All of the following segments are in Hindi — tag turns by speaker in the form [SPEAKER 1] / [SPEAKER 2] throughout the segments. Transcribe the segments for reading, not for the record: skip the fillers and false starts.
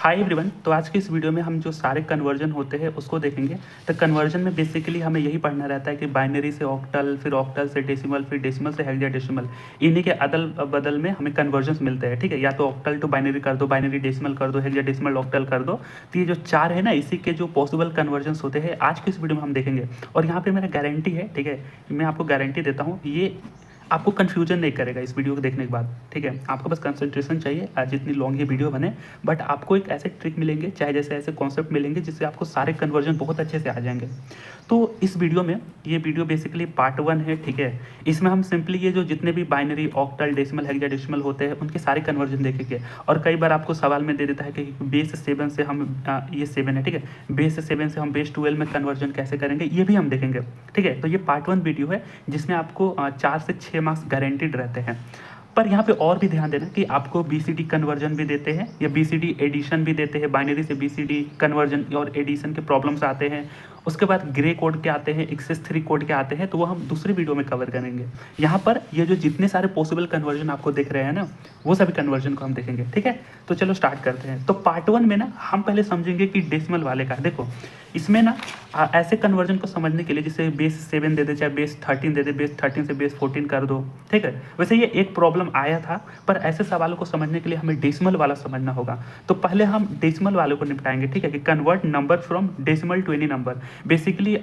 [SPEAKER 1] Hi everyone. तो आज के इस वीडियो में हम जो सारे कन्वर्जन होते हैं उसको देखेंगे। तो कन्वर्जन में बेसिकली हमें यही पढ़ना रहता है कि बाइनरी से ऑक्टल, फिर ऑक्टल से डेसिमल, फिर डेसिमल से हेक्साडेसिमल, इन्हीं के अदल बदल में हमें कन्वर्जन्स मिलते हैं। ठीक है, या तो ऑक्टल टू बाइनरी कर दो, बाइनरी डेसिमल कर दो, हेक्साडेसिमल ऑक्टल कर दो। तो ये जो चार है ना, इसी के जो पॉसिबल कन्वर्जन्स होते हैं आज के इस वीडियो में हम देखेंगे। और यहाँ पे मेरा गारंटी है, ठीक है, मैं आपको गारंटी देता हूँ, ये आपको कन्फ्यूजन नहीं करेगा इस वीडियो को देखने के बाद। ठीक है, आपको बस कंसंट्रेशन चाहिए, आज जितनी लॉन्ग ये वीडियो बने, बट आपको एक ऐसे ट्रिक मिलेंगे, चाहे जैसे ऐसे कॉन्सेप्ट मिलेंगे जिससे आपको सारे कन्वर्जन बहुत अच्छे से आ जाएंगे। तो इस वीडियो में, ये वीडियो बेसिकली पार्ट 1 है। ठीक है, इसमें हम सिंपली ये जो जितने भी बाइनरी, ऑक्टल, डेसिमल, हेक्साडेसिमल होते हैं उनके सारे कन्वर्जन देखेंगे। और कई बार आपको सवाल में दे देता है कि बेस 7 से हम ये 7 है, ठीक है, बेस 7 से हम बेस 12 में कन्वर्जन कैसे करेंगे, ये भी हम देखेंगे। ठीक है, तो ये पार्ट 1 वीडियो है जिसमें आपको 4 से 6 मार्क्स गारंटीड रहते हैं। पर यहाँ पे और भी ध्यान देना कि आपको बीसीडी कन्वर्जन भी देते हैं या बीसीडी एडिशन भी देते हैं। बाइनरी से बीसीडी कन्वर्जन और एडिशन के प्रॉब्लम्स आते हैं। उसके बाद ग्रे कोड के आते हैं, एक्सेस 3 कोड के आते हैं, तो वो हम दूसरी वीडियो में कवर करेंगे। यहाँ पर ये जो जितने सारे पॉसिबल कन्वर्जन आपको दिख रहे हैं ना, वो सभी कन्वर्जन को हम देखेंगे। ठीक है, तो चलो स्टार्ट करते हैं। तो पार्ट 1 में ना हम पहले समझेंगे कि डेसिमल वाले का। देखो इसमें ना ऐसे कन्वर्जन को समझने के लिए, जैसे बेस 7 दे दे, चाहे बेस 13 दे दे, बेस 13 से बेस 14 कर दो। ठीक है, वैसे ये एक प्रॉब्लम आया था, पर ऐसे सवालों को समझने के लिए हमें डेसिमल वाला समझना होगा। तो पहले हम डेसिमल वाले को निपटाएंगे। ठीक है, कि convert number from decimal to any number. Basically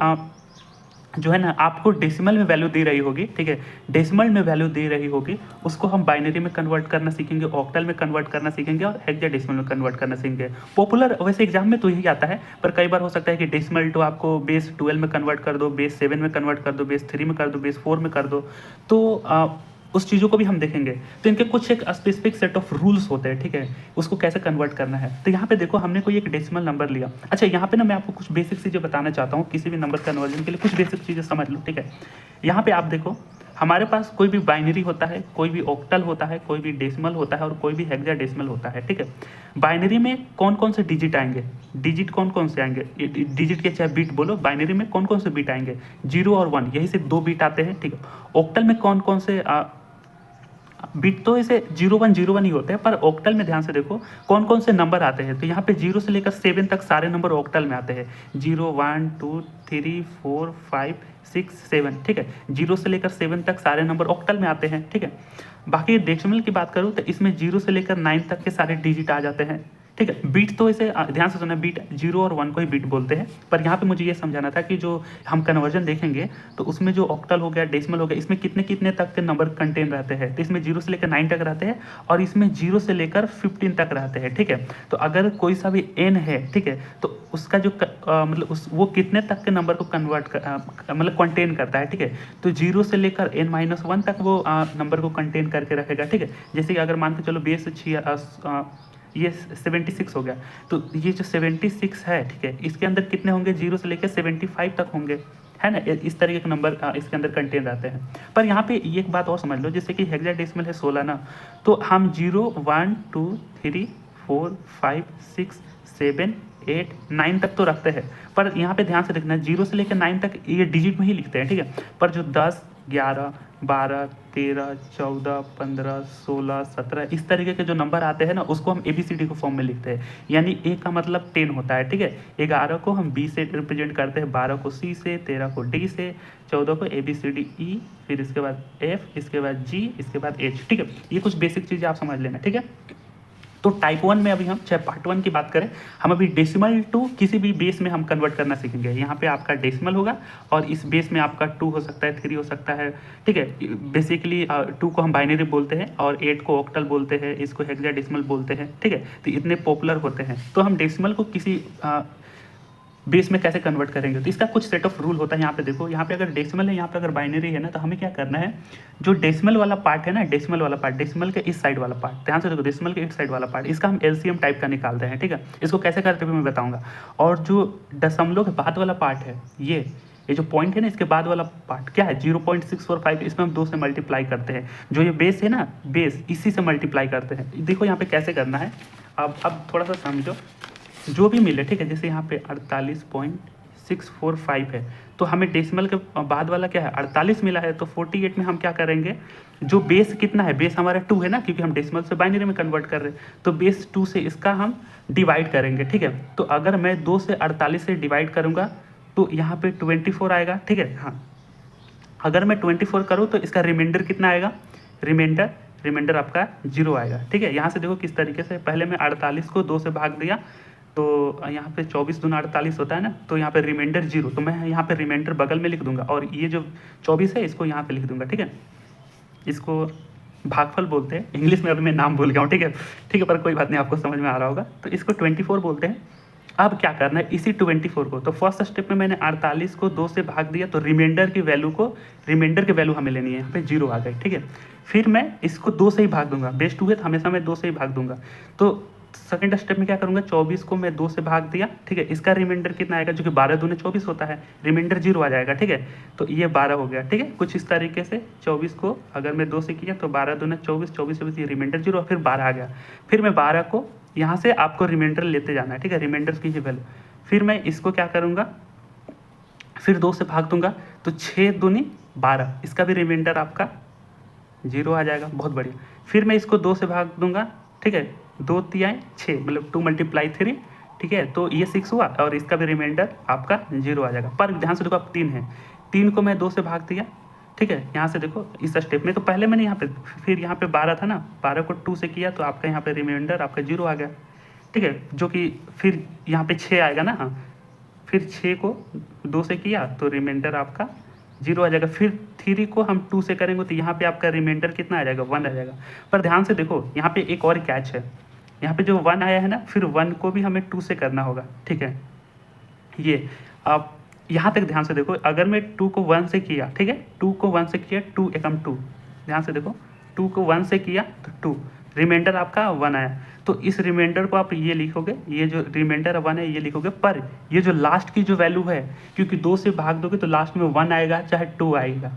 [SPEAKER 1] जो है ना, आपको डेसिमल में वैल्यू दे रही होगी, ठीक है, डेसिमल में वैल्यू दे रही होगी, उसको हम बाइनरी में कन्वर्ट करना सीखेंगे, ऑक्टल में कन्वर्ट करना सीखेंगे और हेक्साडेसिमल में कन्वर्ट करना सीखेंगे। पॉपुलर वैसे एग्जाम में तो यही आता है, पर कई बार हो सकता है कि डेसिमल टू आपको बेस 12 में कन्वर्ट कर दो, बेस 7 में कन्वर्ट कर दो, बेस 3 में कर दो, बेस 4 में कर दो। तो उस चीज़ों को भी हम देखेंगे। तो इनके कुछ एक स्पेसिफिक सेट ऑफ रूल्स होते हैं, ठीक है, उसको कैसे कन्वर्ट करना है। तो यहाँ पे देखो, हमने कोई एक डेसिमल नंबर लिया। अच्छा, यहाँ पे ना मैं आपको कुछ बेसिक चीज़ें बताना चाहता हूँ किसी भी नंबर कन्वर्जन के लिए। कुछ बेसिक चीज़ें समझ लो। ठीक है, यहाँ पे आप देखो, हमारे पास कोई भी बाइनरी होता है, कोई भी ऑक्टल होता है, कोई भी डेसिमल होता है और कोई भी हेक्साडेसिमल होता है। ठीक है, बाइनरी में कौन कौन से डिजिट आएंगे, डिजिट कौन कौन से आएंगे, डिजिट के चाहे बीट बोलो, बाइनरी में कौन कौन से बीट आएंगे, 0 और 1, यही से 2 बीट आते हैं। ठीक है, ऑक्टल में कौन कौन से बिट तो इसे 0 1 0 1 ही होते हैं, पर ऑक्टल में ध्यान से देखो कौन कौन से नंबर आते हैं। तो यहाँ पे 0 से लेकर 7 तक सारे नंबर ऑक्टल में आते हैं। 0 1 2 3 4 5 6 7। ठीक है, 0 से लेकर 7 तक सारे नंबर ऑक्टल में आते हैं। ठीक है, बाकी डेसिमल की बात करूँ तो इसमें 0 से लेकर 9 तक के सारे डिजिट आ जाते हैं। ठीक है, बीट तो इसे ध्यान से सुना, बीट 0 और 1 को ही बीट बोलते हैं। पर यहाँ पे मुझे ये समझाना था कि जो हम कन्वर्जन देखेंगे तो उसमें जो ऑक्टल हो गया, डेसिमल हो गया, इसमें कितने कितने तक के नंबर कंटेन रहते हैं। तो इसमें 0 से लेकर 9 तक रहते हैं और इसमें 0 से लेकर 15 तक रहते हैं। ठीक है, तो अगर कोई सा भी n है, ठीक है, तो उसका जो मतलब वो कितने तक के नंबर को कन्वर्ट मतलब कंटेन करता है। ठीक है, तो 0 से लेकर n-1 तक वो नंबर को कंटेन करके रखेगा। ठीक है, जैसे कि अगर मान के चलो बेस ये 76 हो गया, तो ये जो 76 है, ठीक है, इसके अंदर कितने होंगे, 0 से लेकर 75 तक होंगे, है ना। इस तरीके के नंबर इसके अंदर कंटेन रहते हैं। पर यहाँ पे ये एक बात और समझ लो, जैसे कि हेक्साडेसिमल है 16 ना, तो हम 0 1 2 3 4 5 6 7 8 9 तक तो रखते हैं। पर यहाँ पे ध्यान से देखना, 0 से लेकर 9 तक ये डिजिट में ही लिखते हैं। ठीक है, पर जो 10 11 12 13 14 15 16 17 इस तरीके के जो नंबर आते हैं ना, उसको हम ABCD को फॉर्म में लिखते हैं। यानी A का मतलब 10 होता है। ठीक है, 11 को हम B से रिप्रेजेंट करते हैं, 12 को C से, 13 को D से, 14 को ABCDE, फिर इसके बाद F, इसके बाद G, इसके बाद H। ठीक है, ये कुछ बेसिक चीज़ें आप समझ लेना। ठीक है, तो टाइप 1 में अभी हम, चाहे पार्ट 1 की बात करें, हम अभी डेसिमल टू किसी भी बेस में हम कन्वर्ट करना सीखेंगे। यहाँ पे आपका डेसिमल होगा और इस बेस में आपका 2 हो सकता है, 3 हो सकता है। ठीक है, बेसिकली 2 को हम बाइनरी बोलते हैं और 8 को ऑक्टल बोलते हैं, इसको हेक्साडेसिमल बोलते हैं। ठीक है, तो इतने पॉपुलर होते हैं। तो हम डेसिमल को किसी बेस में कैसे कन्वर्ट करेंगे, तो इसका कुछ सेट ऑफ रूल होता है। यहाँ पे देखो, यहाँ पे अगर डेसिमल है, यहाँ पे अगर बाइनरी है ना, तो हमें क्या करना है, जो डेसिमल वाला पार्ट है ना, डेसिमल वाला पार्ट, डेसिमल के इस साइड वाला पार्ट, ध्यान से देखो, डेसिमल के इस साइड वाला पार्ट, इसका हम LCM टाइप का निकालते हैं। ठीक है, इसको कैसे करते हुए मैं बताऊंगा। और जो दशमलव के बाद वाला पार्ट है, ये जो पॉइंट है ना, इसके बाद वाला पार्ट क्या है, 0.645, इसमें हम 2 से मल्टीप्लाई करते हैं। जो ये बेस है ना, बेस, इसी से मल्टीप्लाई करते हैं। देखो यहाँ पे कैसे करना है, अब थोड़ा सा समझो, जो भी मिले। ठीक है, जैसे यहाँ पे 48.645 है, तो हमें डेसिमल के बाद वाला क्या है 48 मिला है। तो 48 में हम क्या करेंगे, जो बेस कितना है, बेस हमारा 2 है ना, क्योंकि हम डेसिमल से बाइनरी में कन्वर्ट कर रहे हैं, तो बेस 2 से इसका हम डिवाइड करेंगे, ठीक है। तो अगर मैं 2 से 48 से डिवाइड करूँगा तो यहाँ पे 24 आएगा, ठीक है। हाँ, अगर मैं 24 करूँ तो इसका रिमाइंडर कितना आएगा, रिमाइंडर आपका 0 आएगा, ठीक है। यहाँ से देखो किस तरीके से, पहले मैं 48 को 2 से भाग दिया, तो यहाँ पे 24 दूना 48 होता है ना, तो यहाँ पे रिमाइंडर 0, तो मैं यहाँ पे रिमाइंडर बगल में लिख दूंगा और ये जो 24 है इसको यहाँ पे लिख दूंगा, ठीक है। इसको भागफल बोलते हैं, इंग्लिश में अभी मैं नाम भूल गया हूँ, ठीक है, पर कोई बात नहीं, आपको समझ में आ रहा होगा। तो इसको 24 बोलते हैं। अब क्या करना है, इसी 24 को, तो फर्स्ट स्टेप में मैंने 48 को 2 से भाग दिया, तो रिमाइंडर की वैल्यू हमें लेनी है, यहाँ पे 0 आ गई, ठीक है। फिर मैं इसको 2 से ही भाग दूंगा, बेस 2 है तो हमेशा मैं 2 से ही भाग दूंगा। तो सेकंड स्टेप में क्या करूंगा, 24 को मैं 2 से भाग दिया, ठीक है। इसका रिमाइंडर कितना आएगा, जो कि 12 दूने 24 होता है, रिमाइंडर 0 आ जाएगा, ठीक है। तो ये 12 हो गया, ठीक है। कुछ इस तरीके से 24 को अगर मैं 2 से किया तो 12 दूने 24, 24 ये रिमाइंडर 0, फिर 12 आ गया। फिर मैं 12 को यहाँ से आपको रिमाइंडर लेते जाना है, ठीक है, रिमाइंडर की ही वैल्यू। फिर मैं इसको क्या करूँगा, फिर 2 से भाग दूंगा, तो 6 दूनी 12, इसका भी रिमाइंडर आपका 0 आ जाएगा, बहुत बढ़िया। फिर मैं इसको 2 से भाग दूंगा, ठीक है, 2 तिहाई 6, मतलब 2 × 3, ठीक है, तो ये 6 हुआ और इसका भी रिमाइंडर आपका 0 आ जाएगा। पर ध्यान से देखो, आप 3 है, 3 को मैं 2 से भाग दिया, ठीक है। यहाँ से देखो इस स्टेप में, तो पहले मैंने यहाँ पे, फिर यहाँ पे 12 था ना, 12 को 2 से किया तो आपका यहाँ पे रिमाइंडर आपका 0 आ गया, ठीक है, जो कि फिर यहाँ पे 6 आएगा ना, हाँ, फिर 6 को 2 से किया तो रिमाइंडर आपका 0 आ जाएगा। फिर 3 को हम 2 से करेंगे तो यहाँ पे आपका रिमाइंडर कितना आ जाएगा, 1 आ जाएगा। पर ध्यान से देखो, यहाँ पे एक और कैच है, यहाँ पे जो 1 आया है ना, फिर 1 को भी हमें 2 से करना होगा, ठीक है। ये आप यहाँ तक ध्यान से देखो, अगर मैं 2 को 1 से किया, ठीक है, 2 को 1 से किया, 2 एकम 2, ध्यान से देखो, 2 को 1 से किया तो 2, रिमाइंडर आपका 1 आया। तो इस रिमाइंडर को आप ये लिखोगे, ये जो रिमाइंडर 1 है ये लिखोगे, पर ये जो लास्ट की जो वैल्यू है, क्योंकि 2 से भाग दोगे तो लास्ट में 1 आएगा चाहे 2 आएगा,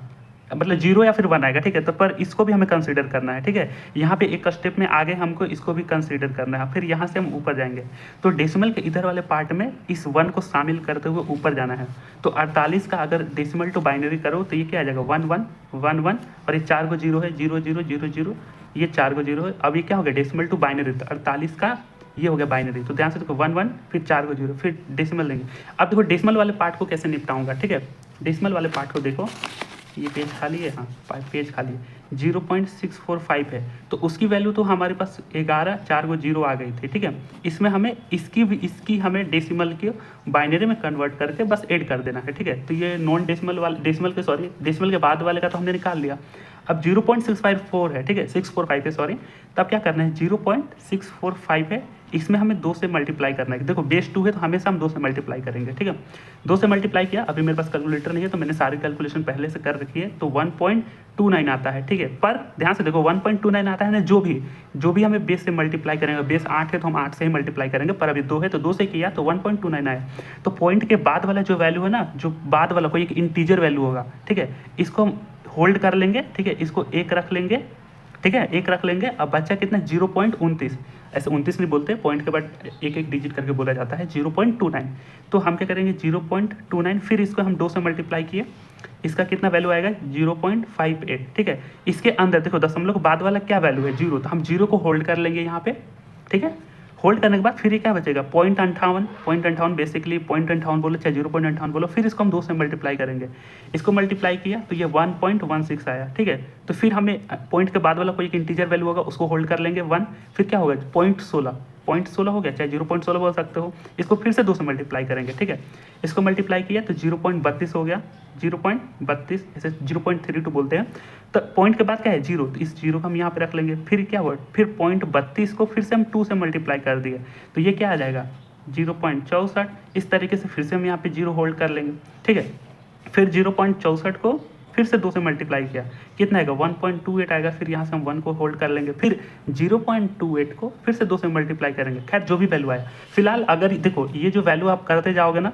[SPEAKER 1] मतलब 0 या फिर 1 आएगा, ठीक है। तो पर इसको भी हमें कंसीडर करना है, ठीक है। यहाँ पे एक स्टेप में आगे हमको इसको भी कंसीडर करना है, फिर यहाँ से हम ऊपर जाएंगे। तो डेसिमल के इधर वाले पार्ट में इस 1 को शामिल करते हुए ऊपर जाना है। तो 48 का अगर डेसिमल टू बाइनरी करो तो ये क्या आ जाएगा, 1 1 1 1, और ये 4 को 0 है, 0 0 0 0, ये 4 को 0 है। अब ये क्या हो गया, डेसिमल टू बाइनरी, 48 का ये हो गया बाइनरी। तो ध्यान से देखो, 1 1, फिर 4 को 0, फिर डेसिमल लेंगे। अब देखो डेसिमल वाले पार्ट को कैसे निपटाऊंगा, ठीक है। डेसिमल वाले पार्ट को देखो, ये पेज खाली है, हाँ पेज खाली है, 0.645 है, तो उसकी वैल्यू तो हमारे पास 11, 4 को 0 आ गई थी, ठीक है। इसमें हमें इसकी हमें डेसिमल के बाइनरी में कन्वर्ट करके बस ऐड कर देना है, ठीक है। तो ये नॉन डेसिमल वाले, डेसिमल के बाद वाले का तो हमने निकाल लिया। अब 0.654 है, ठीक है, 645 है, सॉरी। तब क्या करना है, 0.645 है, इसमें हमें 2 से मल्टीप्लाई करना है। देखो बेस 2 है तो हमेशा हम 2 से मल्टीप्लाई करेंगे, ठीक है। 2 से मल्टीप्लाई किया, अभी मेरे पास कैलकुलेटर नहीं है तो मैंने सारी कैलकुलेशन पहले से कर रखी है, तो 1.29 आता है, ठीक है। पर ध्यान से देखो, 1.29 आता है ना, जो भी हमें बेस से मल्टीप्लाई करेंगे, बेस 8 है तो हम 8 से ही मल्टीप्लाई करेंगे, पर अभी 2 है तो 2 से किया तो 1.29 आया। तो पॉइंट के बाद वाला जो वैल्यू है ना, जो बाद वाला कोई एक इंटीजर वैल्यू होगा, ठीक है, इसको हम होल्ड कर लेंगे, ठीक है, इसको 1 रख लेंगे, ठीक है, 1 रख लेंगे। अब बच्चा कितना, 0.29, ऐसे 29 नहीं बोलते, पॉइंट के बाद एक एक डिजिट करके बोला जाता है, 0.29। तो हम क्या करेंगे, 0.29, फिर इसको हम 2 से मल्टीप्लाई किए, इसका कितना वैल्यू आएगा, 0.58, ठीक है। इसके अंदर देखो दशमलव के बाद वाला क्या वैल्यू है, 0, तो हम 0 को होल्ड कर लेंगे यहाँ पे, ठीक है। होल्ड करने के बाद फिर ये क्या बचेगा, 0.58 बेसिकली 0.58 बोलो चाहे 0.58 बोलो, फिर इसको हम 2 से मल्टीप्लाई करेंगे। इसको मल्टीप्लाई किया तो ये 1.16 आया, ठीक है। तो फिर हमें पॉइंट के बाद वाला कोई एक इंटीजर वैल्यू होगा, उसको होल्ड कर लेंगे 1, फिर क्या होगा, 0.16 हो गया, चाहे 0.16 बोल सकते हो। इसको फिर से 2 से मल्टीप्लाई करेंगे, ठीक है। इसको मल्टीप्लाई किया तो 0.32 हो गया, 0.32, ऐसे 0.32 बोलते हैं। तो पॉइंट के बाद क्या है, 0, तो इस 0 को हम यहाँ पे रख लेंगे। फिर क्या हुआ, फिर 0.32 को फिर से हम 2 से मल्टीप्लाई कर दिए, तो ये क्या आ जाएगा, 0.64। इस तरीके से फिर से हम यहाँ पे 0 होल्ड कर लेंगे, ठीक है। फिर 0.64 को फिर से 2 से मल्टीप्लाई किया, कितना आएगा, 1.28 आएगा। फिर यहाँ से हम 1 को होल्ड कर लेंगे, फिर 0.28 को फिर से 2 से मल्टीप्लाई करेंगे। खैर जो भी वैल्यू आया, फिलहाल अगर देखो ये जो वैल्यू आप करते जाओगे ना,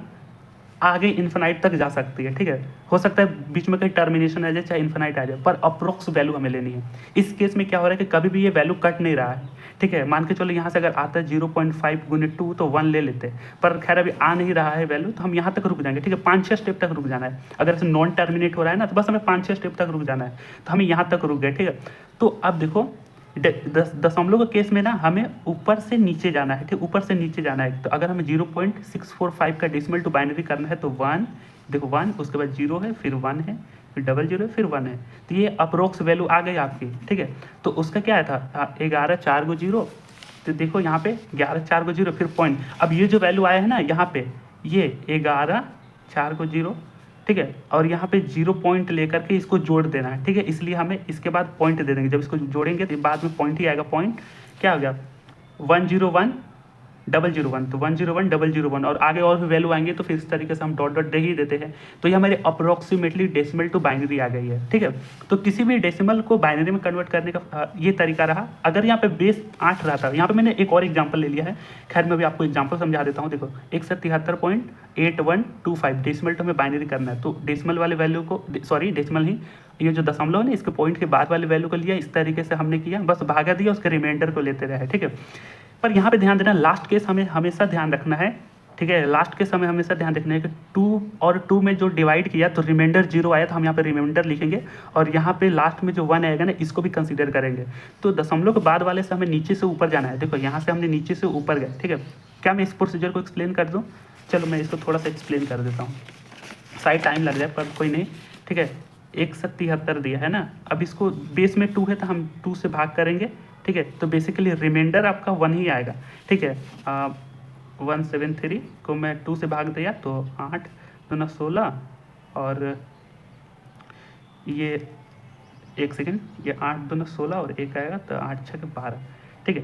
[SPEAKER 1] आगे इन्फिनाइट तक जा सकती है, ठीक है। हो सकता है बीच में कहीं टर्मिनेशन आ जाए, चाहे इन्फिनाइट आ जाए, पर अप्रोक्स वैल्यू हमें लेनी है। इस केस में क्या हो रहा है कि कभी भी ये वैल्यू कट नहीं रहा है, ठीक है, मान के चलो यहाँ से अगर आता है 0.5 गुने 2 तो 1 ले लेते हैं, पर खैर अभी आ नहीं रहा है वैल्यू, तो हम यहाँ तक रुक जाएंगे। ठीक है, 5-6 स्टेप तक रुक जाना है। अगर ऐसे नॉन टर्मिनेट हो रहा है ना, तो बस हमें 5-6 स्टेप तक रुक जाना है, तो हमें यहाँ तक रुक गए। ठीक है, तो अब देखो दशमलव के केस में ना हमें ऊपर से नीचे जाना है। ठीक, ऊपर से नीचे जाना है। तो अगर हमें 0.645 का डेसिमल टू बाइनरी करना है तो 1, देखो 1, उसके बाद 0 है, फिर 1 है, फिर 00 है, फिर 1 है, तो ये अप्रोक्स वैल्यू आ गई आपकी। ठीक है, तो उसका क्या था 11 4 को 0, तो देखो यहाँ पे 11 4 को 0, फिर पॉइंट। अब ये जो वैल्यू आया है ना यहाँ पे, ये 11 4 को 0, ठीक है, और यहाँ पे 0 पॉइंट लेकर के इसको जोड़ देना है। ठीक है, इसलिए हमें इसके बाद पॉइंट दे देंगे। जब इसको जोड़ेंगे तो बाद में पॉइंट ही आएगा। पॉइंट क्या हो गया 101 001, तो 101 001, और आगे और भी वैल्यू आएंगे तो फिर इस तरीके से हम डॉट डॉट दे ही देते हैं। तो ये हमारे अप्रोक्सीमेटली डेसिमल टू बाइनरी आ गई है। ठीक है, तो किसी भी डेसिमल को बाइनरी में कन्वर्ट करने का ये तरीका रहा। अगर यहाँ पे बेस 8 रहा था, यहाँ पे मैंने एक और एग्जाम्पल ले लिया है। खैर मैं भी आपको एग्जाम्पल समझा देता हूँ। देखो 173.8125 डेसिमल टू हमें बाइनरी करना है, तो डेसिमल वाले वैल्यू को, सॉरी डेसिमल ही, ये जो दशमलव है ना इसके पॉइंट के बाद वाले वैल्यू को लिया, इस तरीके से हमने किया, बस भागा दिया, उसके रिमाइंडर को लेते रहे। ठीक है, पर यहाँ पे ध्यान देना, लास्ट केस हमें हमेशा ध्यान रखना है। ठीक है, लास्ट केस हमें हमेशा ध्यान रखना है कि 2 और 2 में जो डिवाइड किया तो रिमाइंडर 0 आया, तो हम यहाँ पे रिमाइंडर लिखेंगे, और यहाँ पे लास्ट में जो 1 आएगा ना इसको भी कंसीडर करेंगे। तो दशमलव के बाद वाले से हमें नीचे से ऊपर जाना है। देखो यहाँ से हमने नीचे से ऊपर गए। ठीक है, क्या मैं इस प्रोसीजर को एक्सप्लेन कर दूँ? चलो मैं इसको थोड़ा सा एक्सप्लेन कर देता हूँ, शायद टाइम लग जाए पर कोई नहीं। ठीक है, 173 दिया है ना, अब इसको बेस में 2 है तो हम 2 से भाग करेंगे। ठीक है, तो बेसिकली रिमाइंडर आपका 1 ही आएगा। ठीक है, 173 को मैं 2 से भाग दिया तो 8 2 16, और ये 1 सेकेंड, ये 8 2 16 और 1 आएगा तो 8 6 12। ठीक है,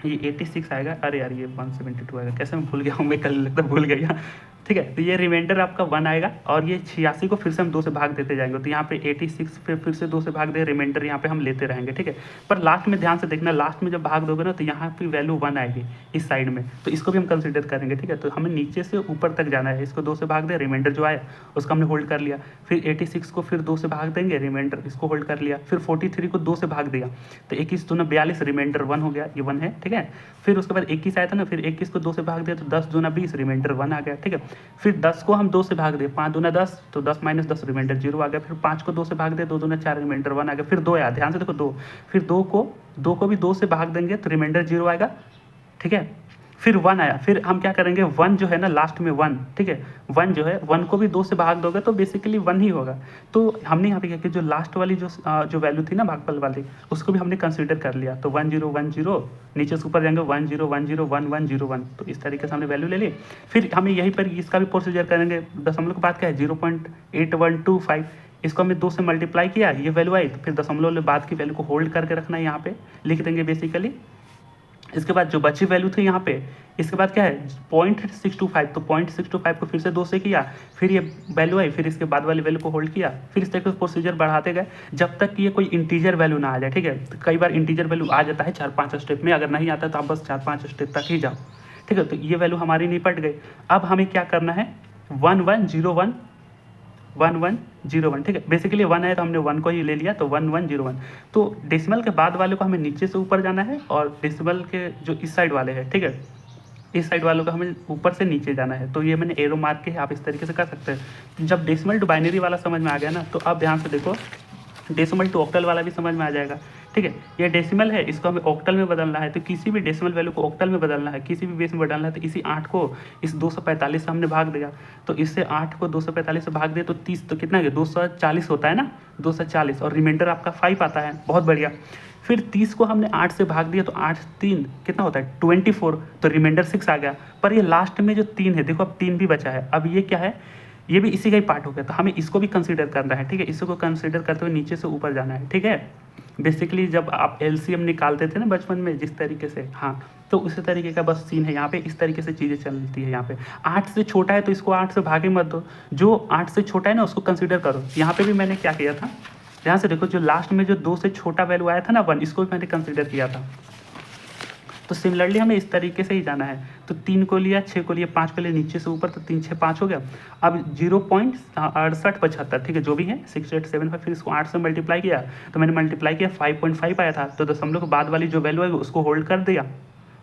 [SPEAKER 1] ये 86 आएगा। अरे यार ये 172 आएगा, कैसे मैं भूल गया हूँ, मैं कल लगता भूल गया। ठीक है, तो ये रिमाइंडर आपका 1 आएगा, और ये 86 को फिर से हम 2 से भाग देते जाएंगे, तो यहाँ पे 86 पे फिर से 2 से भाग दे, रिमाइंडर यहाँ पे हम लेते रहेंगे। ठीक है, पर लास्ट में ध्यान से देखना, लास्ट में जब भाग दोगे ना तो यहाँ पे वैल्यू 1 आएगी इस साइड में, तो इसको भी हम कंसिडर करेंगे। ठीक है, तो हमें नीचे से ऊपर तक जाना है, इसको 2 से भाग दे, रिमाइंडर जो आया उसको हमने होल्ड कर लिया, फिर 86 को फिर 2 से भाग देंगे, रिमाइंडर इसको होल्ड कर लिया, फिर 43 को 2 से भाग दिया, तो 21 दूना 42, रिमाइंडर 1 हो गया, ये 1 है। ठीक है, फिर उसके बाद 21 आया था ना, फिर 21 को 2 से भाग दिया तो 10 दूना 20, रिमाइंडर 1 आ गया। ठीक है, फिर 10 को हम 2 से भाग दे, 5 दूना 10, तो 10 - 10, रिमाइंडर 0 आ गया। फिर 5 को 2 से भाग दे, 2 दूना 4, रिमाइंडर 1 आ गया। फिर 2 आया, ध्यान से देखो 2, फिर 2 को भी 2 से भाग देंगे तो रिमाइंडर 0 आएगा। ठीक है, फिर 1 आया, फिर हम क्या करेंगे 1 जो है ना लास्ट में 1, ठीक है 1 जो है 1 को भी 2 से भाग दोगे तो बेसिकली 1 ही होगा। तो हमने यहाँ पे क्या किया, जो लास्ट वाली जो वैल्यू थी ना भागफल वाली, उसको भी हमने कंसीडर कर लिया। तो 1 0 1 0, नीचे से ऊपर जाएंगे 1 0 1 0 1 1 0 1, तो इस तरीके से हमने वैल्यू ले ली। फिर हमें यहीं पर इसका भी प्रोसीजर करेंगे। दशमलव के बाद क्या है 0.8125, इसको हमने 2 से मल्टीप्लाई किया, ये वैल्यू आई, तो फिर दशमलव बाद की वैल्यू को होल्ड करके रखना है, यहाँ पे लिख देंगे बेसिकली। इसके बाद जो बची वैल्यू थी यहाँ पे, इसके बाद क्या है 0.625, तो 0.625 को फिर से 2 से किया, फिर ये वैल्यू आई, फिर इसके बाद वाली वैल्यू को होल्ड किया, फिर इस तरीके से प्रोसीजर बढ़ाते गए जब तक कि ये कोई इंटीजर वैल्यू ना आ जाए। ठीक है, तो कई बार इंटीजर वैल्यू आ जाता है 4-5 स्टेप में, अगर नहीं आता तो आप बस 4-5 स्टेप तक ही जाओ। ठीक है, तो ये वैल्यू हमारी निपट गई। अब हमें क्या करना है 1101 1101, ठीक है, बेसिकली 1 है तो हमने 1 को ही ले लिया, तो 1101। तो डेसिमल के बाद वाले को हमें नीचे से ऊपर जाना है, और डेसिमल के जो इस साइड वाले हैं, ठीक है, इस साइड वालों का हमें ऊपर से नीचे जाना है। तो ये मैंने एरो मार्क के आप इस तरीके से कर सकते हैं। जब डेसिमल टू बाइनरी वाला समझ में आ गया ना, तो अब ध्यान से देखो डेसिमल टू ऑक्टल वाला भी समझ में आ जाएगा। ठीक है, ये डेसिमल है, इसको हमें ऑक्टल में बदलना है, तो किसी भी डेसिमल वैल्यू को ऑक्टल में बदलना है, किसी भी बेस में बदलना है, तो इसी 8 को इस 245 से हमने भाग दिया, तो इससे 8 को 245 से भाग दिया तो 30, तो कितना है 240 होता है ना, 240, और रिमाइंडर आपका 5 आता है, बहुत बढ़िया। फिर 30 को हमने 8 से भाग दिया, तो 8 3 कितना होता है 24, तो रिमाइंडर 6 आ गया। पर ये लास्ट में जो 3 है, देखो अब 3 भी बचा है, अब ये क्या है, ये भी इसी का ही पार्ट हो गया, तो हमें इसको भी कंसीडर करना है। ठीक है, इसको कंसीडर करते हुए नीचे से ऊपर जाना है। ठीक है, बेसिकली जब आप एलसीएम निकालते थे ना बचपन में जिस तरीके से, हाँ, तो उसी तरीके का बस सीन है यहाँ पे, इस तरीके से चीज़ें चलती है। यहाँ पे 8 से छोटा है तो इसको 8 से भागे मत दो, जो 8 से छोटा है ना उसको कंसीडर करो। यहाँ पे भी मैंने क्या किया था, ध्यान से देखो, जो लास्ट में जो 2 से छोटा वैल्यू आया था ना 1, इसको भी मैंने कंसीडर किया था।
[SPEAKER 2] तो सिमिलरली हमें इस तरीके से ही जाना है। तो 3 को लिया, 6 को लिया, 5 को लिया, नीचे से ऊपर, तो 3 6 5 हो गया। अब 0.6875, ठीक है, जो भी है 6875, फिर इसको 8 से मल्टीप्लाई किया, तो मैंने मल्टीप्लाई किया 5.5 आया था, तो दशमलव के बाद वाली जो वैल्यू है उसको होल्ड कर दिया,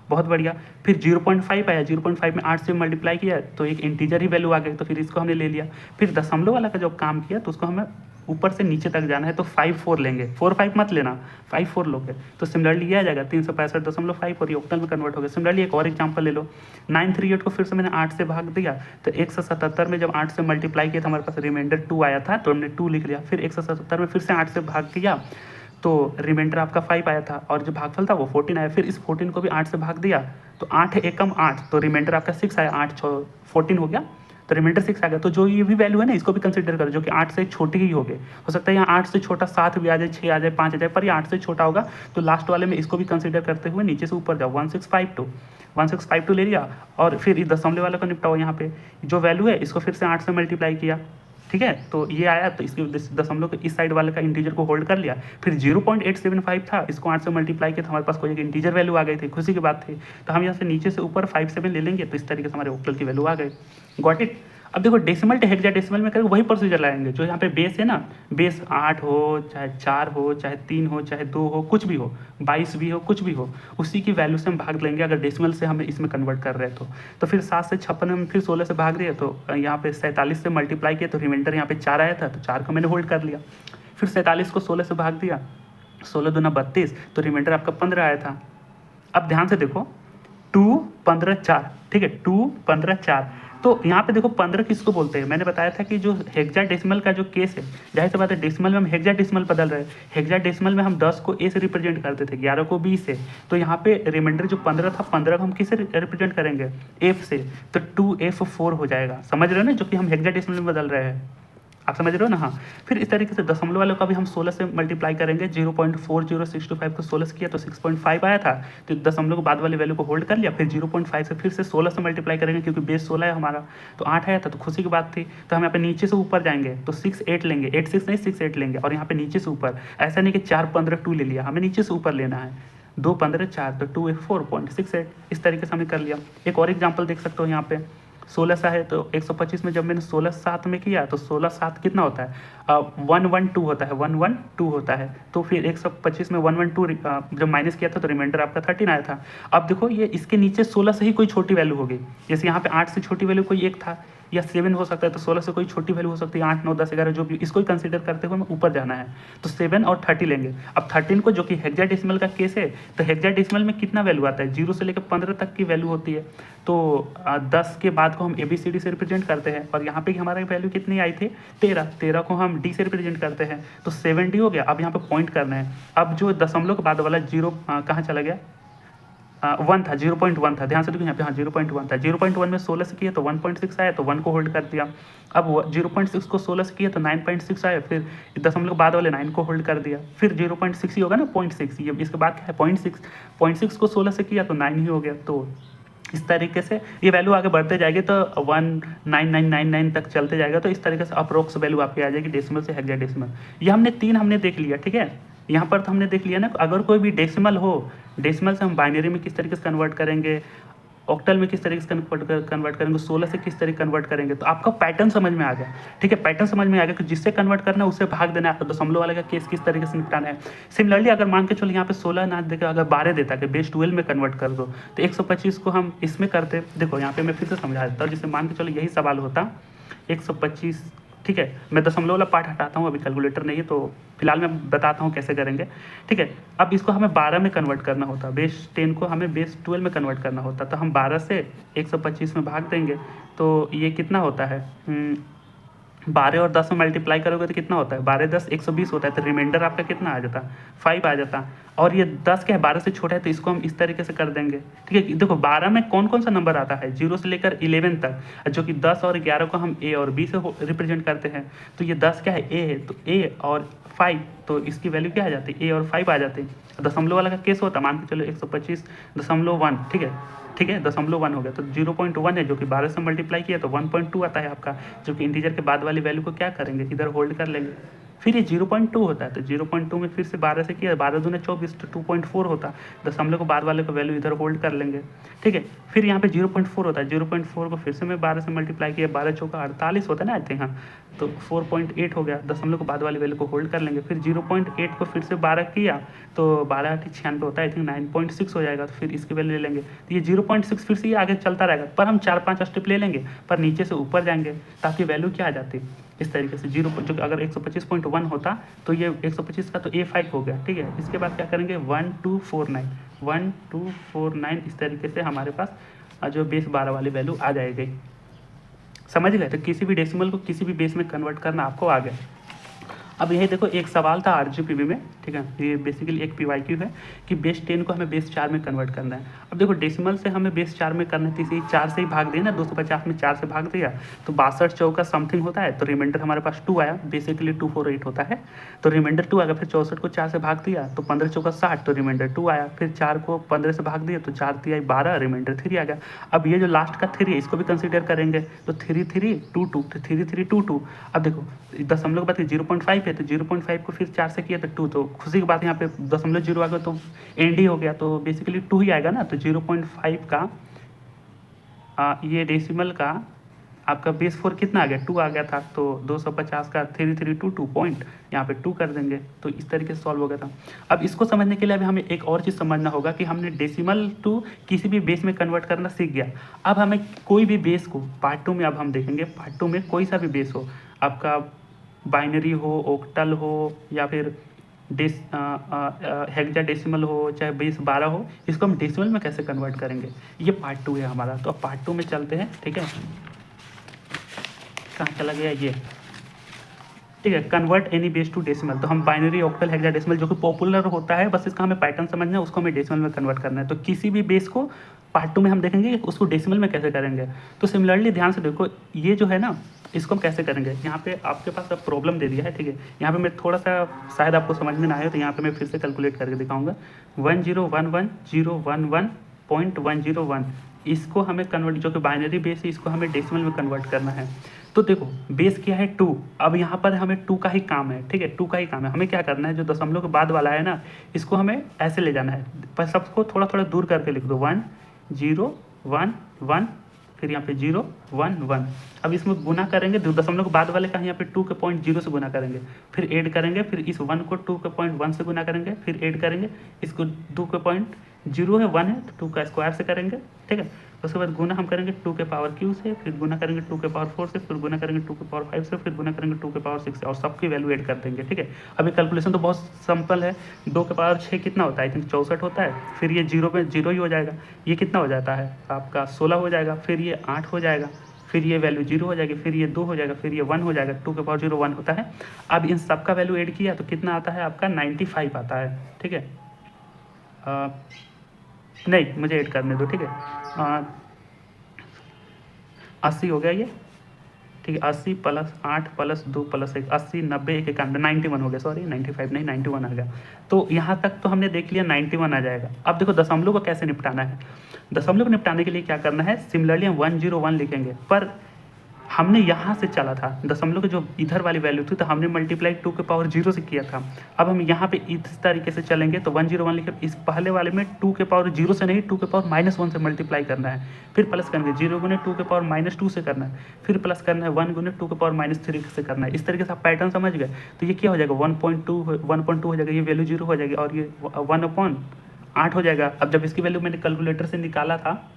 [SPEAKER 2] बहुत बढ़िया। फिर 0.5 आया, 0.5 में 8 से मल्टीप्लाई किया तो एक इंटीजर ही वैल्यू आ गई, तो फिर इसको हमने ले लिया। फिर दशमलव वाला का जब काम किया तो उसको हमें ऊपर से नीचे तक जाना है, तो 5 4 लेंगे, 4 5 मत लेना, 5 4 लोगे तो सिमिलरली ये आ जाएगा 365.5 और ये ऑक्टल में कन्वर्ट हो गया। सिमिलरली एक और एग्जांपल ले लो, 938 को फिर से मैंने 8 से भाग दिया, तो 177 में जब 8 से मल्टीप्लाई किया तो हमारे पास रिमाइंडर 2 आया था, तो हमने 2 लिख लिया। फिर 177 में फिर से 8 से भाग किया तो रिमाइंडर आपका 5 आया था, और जो भागफल था वो 14 आया। फिर इस 14 को भी 8 से भाग दिया तो 8 एकम 8, तो रिमाइंडर आपका 6 आया, 8 6 14 हो गया, तो रिमाइंडर 6 आ गया। तो जो ये भी वैल्यू है ना, इसको भी कंसिडर करो, जो कि 8 से छोटी ही होगी। हो सकता है यहाँ 8 से छोटा 7 भी आ जाए, 6 आ जाए, 5 आ जाए, पर ये 8 से छोटा होगा, तो लास्ट वाले में इसको भी कंसिडर करते हुए नीचे से ऊपर जाओ, 1652 ले लिया, और फिर इस दशमलव वाले को निपटाओ। यहाँ पे जो वैल्यू है इसको फिर से 8 से मल्टीप्लाई किया, ठीक है, तो ये आया, तो इसके दशमलव के इस साइड वाले का इंटीजर को होल्ड कर लिया। फिर 0.875 था, इसको 8 से मल्टीप्लाई किया तो हमारे पास कोई एक इंटीजर वैल्यू आ गई थी, खुशी की बात थी। तो हम यहाँ से नीचे से ऊपर 5 7 ले लेंगे, तो इस तरीके से हमारे ऑक्टल की वैल्यू आ गई। Got it. अब देखो डेसिमल टू हेक्साडेसिमल में करेंगे वही प्रोसीजर लाएंगे, जो यहाँ पे बेस है ना, बेस 8 हो, चाहे 4 हो, चाहे 3 हो, चाहे 2 हो, कुछ भी हो, 22 भी हो, कुछ भी हो, उसी की वैल्यू से हम भाग लेंगे अगर डेसिमल से हमें इसमें कन्वर्ट कर रहे हैं तो फिर 7 से 56 में फिर 16 से भाग दिए, तो यहाँ पे 47 से मल्टीप्लाई किया तो रिमाइंडर यहाँ पे 4 आया था, तो 4 को मैंने होल्ड कर लिया। फिर 47 को 16 से भाग दिया, 16 दूना 32, तो रिमाइंडर आपका 15 आया था। अब ध्यान से देखो, 2 15 4, ठीक है, 2 15 4, तो यहाँ पे देखो 15 किसको बोलते हैं, मैंने बताया था कि जो हेक्साडेसिमल का जो केस है, जाहिर सी बात है डेसिमल में हम हेक्साडेसिमल बदल रहे हैं, हेक्साडेसिमल में हम 10 को ए से रिप्रेजेंट करते थे, 11 को बी से, तो यहाँ पे रिमाइंडर जो 15 था, 15 को हम किससे रिप्रेजेंट करेंगे, एफ से, तो 2f4 हो जाएगा। समझ रहे हो ना, जो कि हम हेक्साडेसिमल में बदल रहे हैं, आप समझ रहे हो ना। हाँ, फिर इस तरीके से दशमलव वालों का भी हम 16 से मल्टीप्लाई करेंगे, 0.4065 को 16 से किया तो 6.5 आया था, तो दशमलव के बाद वाली वैल्यू को होल्ड कर लिया। फिर 0.5 से फिर से 16 से मल्टीप्लाई करेंगे, क्योंकि बेस 16 है हमारा, तो 8 आया था, तो खुशी की बात थी। तो हम यहाँ पे नीचे से ऊपर जाएंगे तो 6 8 लेंगे, 8 6 नहीं 6 8 लेंगे, और यहाँ पे नीचे से ऊपर, ऐसा नहीं कि 4 15 2 ले लिया, हमें नीचे से ऊपर लेना है, 2 15 4, तो 2 4.68, इस तरीके से हमने कर लिया। एक और एग्जाम्पल देख सकते हो, यहाँ पे 16 सा है, तो 125 में जब मैंने 16 7 में किया तो 16 7 कितना होता है, 112 होता है, 112 होता है। तो फिर 125 में 112 जब माइनस किया था तो रिमाइंडर आपका 13 आया था। अब देखो ये इसके नीचे 16 से ही कोई छोटी वैल्यू होगी, जैसे यहाँ पे 8 से छोटी वैल्यू कोई एक था, या 7 हो सकता है, तो 16 से कोई छोटी वैल्यू हो सकती है, 8 9 10 11 जो भी, इसको ही कंसीडर करते हुए हमें ऊपर जाना है, तो 7 और 30 लेंगे। अब 13 को, जो कि हेक्साडेसिमल का केस है, तो हेक्साडेसिमल में कितना वैल्यू आता है, 0 से लेकर 15 तक की वैल्यू होती है, तो 10 के बाद को हम ABCD से रिप्रेजेंट करते हैं, और यहाँ पे हमारा वैल्यू कितनी आई थी, 13 को हम D से रिप्रेजेंट करते हैं, तो 7D हो गया। अब यहाँ पे पॉइंट करना है, अब जो दशमलव के बाद वाला 0 कहाँ चला गया, 1 था, 0.1 था, ध्यान से देखो यहाँ पे, हाँ 0.1 था, 0.1 में 16 से किया तो 1.6 आया, तो 1 को होल्ड कर दिया। अब 0.6 को 16 से किया तो 9.6 आया, फिर दशमलव बाद वाले 9 को होल्ड कर दिया। फिर 0.6 ही होगा ना, 0.6, ये इसके बाद क्या है 0.6 को 16 से किया तो 9 ही हो गया। तो इस तरीके से ये वैल्यू आगे बढ़ते जाएगी, तो 19999 तक चलते जाएगा, तो इस तरीके से अप्रोक्स वैल्यू आपकी आ जाएगी डेसिमल से हेक्साडेसिमल। ये हमने 3 हमने देख लिया, ठीक है। यहाँ पर तो हमने देख लिया ना, अगर कोई भी डेसिमल हो, डेसिमल से हम बाइनरी में किस तरीके से कन्वर्ट करेंगे, ऑक्टल में किस तरीके से कन्वर्ट करेंगे, 16 से किस तरीके कन्वर्ट करेंगे, तो आपका पैटर्न समझ में आ गया, ठीक है। पैटर्न समझ में आ गया कि जिससे कन्वर्ट करना है उससे भाग देना है, आपको दशमलव वाले का केस किस तरीके से निपटाना है। सिमिलरली अगर मान के चलो यहाँ पे 16 ना देकर अगर 12 देता कि बेस 12 में कन्वर्ट कर दो, तो 125 को हम इसमें करते। देखो यहाँ पे मैं फिर से समझा देता हूँ, जिससे मान के चलो यही सवाल होता 125, ठीक है। मैं दशमलव वाला पार्ट हटाता हूँ, अभी कैलकुलेटर नहीं है, तो फिलहाल मैं बताता हूँ कैसे करेंगे, ठीक है। अब इसको हमें 12 में कन्वर्ट करना होता, बेस 10 को हमें बेस 12 में कन्वर्ट करना होता, तो हम 12 से 125 में भाग देंगे, तो ये कितना होता है, 12 और 10 में मल्टीप्लाई करोगे तो कितना होता है, 12 10 120 होता है, तो रिमाइंडर आपका कितना आ जाता, 5 आ जाता। और ये 10 क्या है, 12 से छोटा है, तो इसको हम इस तरीके से कर देंगे, ठीक है। देखो 12 में कौन कौन सा नंबर आता है, 0 से लेकर 11 तक, जो कि 10 और 11 को हम A और B से रिप्रेजेंट करते हैं, तो ये 10 क्या है, A है, तो A और 5, तो इसकी वैल्यू क्या आ जाती है, A और 5 आ जाते हैं। दशमलव वाला का केस होता, मान के चलो 125.1, ठीक है, ठीक है, 0.1 हो गया, तो 0.1 है, जो कि 12 से मल्टीप्लाई किया तो 1.2 आता है आपका, जो कि इंटीजर के बाद वाली वैल्यू को क्या करेंगे, इधर होल्ड कर लेंगे, फिर ये 0.2 होता है, तो 0.2 में फिर से 12 से किया, 12 दूने 24 तो 2.4 होता, दशमलव को बाद वाले का वैल्यू इधर होल्ड कर लेंगे, ठीक है। फिर यहाँ पे 0.4 होता है, 0.4 को फिर से मैं 12 से मल्टीप्लाई किया, 12 चौका 48 होता है ना, आई थिंक, हाँ, तो 4.8 हो गया, दशमलव को बाद वाली वैल्यू को होल्ड कर लेंगे। फिर 0.8 को फिर से 12 किया तो 12 96 होता है, आई थिंक 9.6 हो जाएगा, तो फिर इसकी वैल्यू ले लेंगे, तो ये 0.6 फिर से ये आगे चलता रहेगा, पर हम 4-5 स्टेप ले लेंगे, पर नीचे से ऊपर जाएंगे ताकि वैल्यू क्या आ जाती इस तरीके से 0, जो अगर 125.1 होता तो ये 125 का तो A5 हो गया, ठीक है। इसके बाद क्या करेंगे 1249 इस तरीके से हमारे पास जो बेस 12 वाली वैल्यू आ जाएगी, समझ गए। तो किसी भी डेसिमल को किसी भी बेस में कन्वर्ट करना आपको आ गया। अब यही देखो एक सवाल था RGPV में, ठीक है, ये बेसिकली एक PYQ है कि बेस 10 को हमें बेस 4 में कन्वर्ट करना है। अब देखो डेसिमल से हमें बेस 4 में करना है, तो इसे 4 से ही भाग दिया ना, 250 में 4 से भाग दिया तो 62 चौका समथिंग होता है, तो रिमाइंडर हमारे पास 2 आया, बेसिकली 248 होता है, तो रिमाइंडर 2 आ गया। फिर 64 को 4 से भाग दिया तो 15 चौका 60, तो रिमाइंडर 2 आया। फिर 4 को 15 से भाग दिया तो 4 3 12, रिमाइंडर 3 आ गया। अब ये जो लास्ट का 3 है इसको भी कंसिडर करेंगे, तो 3 3 2 2, तो 3 3 2 2। अब देखो दशमलव के बाद 0.5 है, तो 0.5 को फिर 4 से किया तो 2, तो खुशी की बात यहाँ पे दशमलव 0 आ गया तो एंड ही हो गया, तो बेसिकली 2 ही आएगा ना। तो 0.5 का ये डेसिमल का आपका बेस 4 कितना आ गया 2 आ गया था, तो 250 का 3322 पॉइंट यहाँ पे 2 कर देंगे, तो इस तरीके से सॉल्व हो गया था। अब इसको समझने के लिए अभी हमें एक और चीज़ समझना होगा कि हमने डेसिमल टू किसी भी बेस में कन्वर्ट करना सीख गया। अब हमें कोई भी बेस को पार्ट 2 में, अब हम देखेंगे पार्ट 2 में कोई सा भी बेस हो, आपका बाइनरी हो, ऑक्टल हो, या फिर हेक्साडेसिमल हो, चाहे बेस 12 हो, इसको हम डेसिमल में कैसे कन्वर्ट करेंगे, ये पार्ट 2 है हमारा। तो अब पार्ट 2 में चलते हैं, ठीक है। कहाँ चला गया ये, ठीक है, convert any base to decimal. तो हम बाइनरी, ऑक्टल, हेक्साडेसिमल जो कि पॉपुलर होता है, बस इसका हमें पैटर्न समझना है, उसको हमें डेसिमल में कन्वर्ट करना है। तो किसी भी बेस को पार्ट 2 में हम देखेंगे उसको डेसिमल में कैसे करेंगे। तो सिमिलरली ध्यान से देखो, ये जो है ना इसको हम कैसे करेंगे, यहाँ पे आपके पास अब प्रॉब्लम दे दिया है, ठीक है। यहाँ पे मैं थोड़ा सा शायद आपको समझ में ना आए, तो यहाँ पे मैं फिर से कैलकुलेट करके दिखाऊंगा। 1011011.101 इसको हमें कन्वर्ट, जो कि बाइनरी बेस है, इसको हमें डेसिमल में कन्वर्ट करना है। तो देखो बेस क्या है 2, अब यहाँ पर हमें 2 का ही काम है, ठीक है, 2 का ही काम है। हमें क्या करना है, जो दशमलव के बाद वाला है ना इसको हमें ऐसे ले जाना है, पर सबको थोड़ा थोड़ा दूर करके लिख दो, 1 0 1 1, फिर यहाँ पे 0 1 1। अब इसमें गुना करेंगे, दशमलव के बाद वाले का यहाँ पे 2 के पॉइंट 0 से गुना करेंगे, फिर ऐड करेंगे, फिर इस 1 को 2 के पॉइंट 1 से गुना करेंगे, फिर ऐड करेंगे, इसको 2 के पॉइंट 0 है 1 है तो 2 का स्क्वायर से करेंगे, ठीक है। उसके बाद गुना हम करेंगे 2 के पावर क्यू से, फिर गुना करेंगे 2 के पावर 4 से, फिर गुना करेंगे 2 के पावर 5 से, फिर गुना करेंगे 2 के पावर 6 से, और सबकी वैल्यू ऐड कर देंगे, ठीक है। अभी कैलकुलेशन तो बहुत सिंपल है, 2 के पावर 6 कितना होता है, आई थिंक 64 होता है, फिर ये 0 पे 0 ही हो जाएगा, ये कितना हो जाता है आपका 16 हो जाएगा, फिर ये 8 हो जाएगा, फिर ये वैल्यू 0 हो जाएगी, फिर ये 2 हो जाएगा, फिर ये 1 हो जाएगा, 2 के पावर 0 1 होता है। अब इन सब का वैल्यू ऐड किया तो कितना आता है आपका 95 आता है, ठीक है। नहीं मुझे ऐड करने दो, ठीक है, 80 हो गया ये, ठीक है, 80 प्लस 8 प्लस 2 प्लस 1 80 90 1 91 91 हो गया, सॉरी 95 नहीं 91 आ गया। तो यहाँ तक तो हमने देख लिया 91 आ जाएगा। अब देखो दशमलव को कैसे निपटाना है, दशमलव को निपटाने के लिए क्या करना है, सिमिलरली हम 101 लिखेंगे, पर हमने यहाँ से चला था, दशमलव की जो इधर वाली वैल्यू थी तो हमने मल्टीप्लाई 2 के पावर 0 से किया था। अब हम यहाँ पे इस तरीके से चलेंगे तो 101 लिखे, इस पहले वाले में 2 के पावर 0 से नहीं 2 के पावर -1 से मल्टीप्लाई करना है, फिर प्लस करेंगे 0 गुने 2 के पावर -2 से करना है, फिर प्लस करना है 1 गुने 2 के पावर -3 से करना है। इस तरीके से आप पैटर्न समझ गए। तो ये क्या हो जाएगा 1.2 हो जाएगा, ये वैल्यू 0 हो जाएगी, और ये 1/8 हो जाएगा। अब जब इसकी वैल्यू मैंने कैलकुलेटर से निकाला था,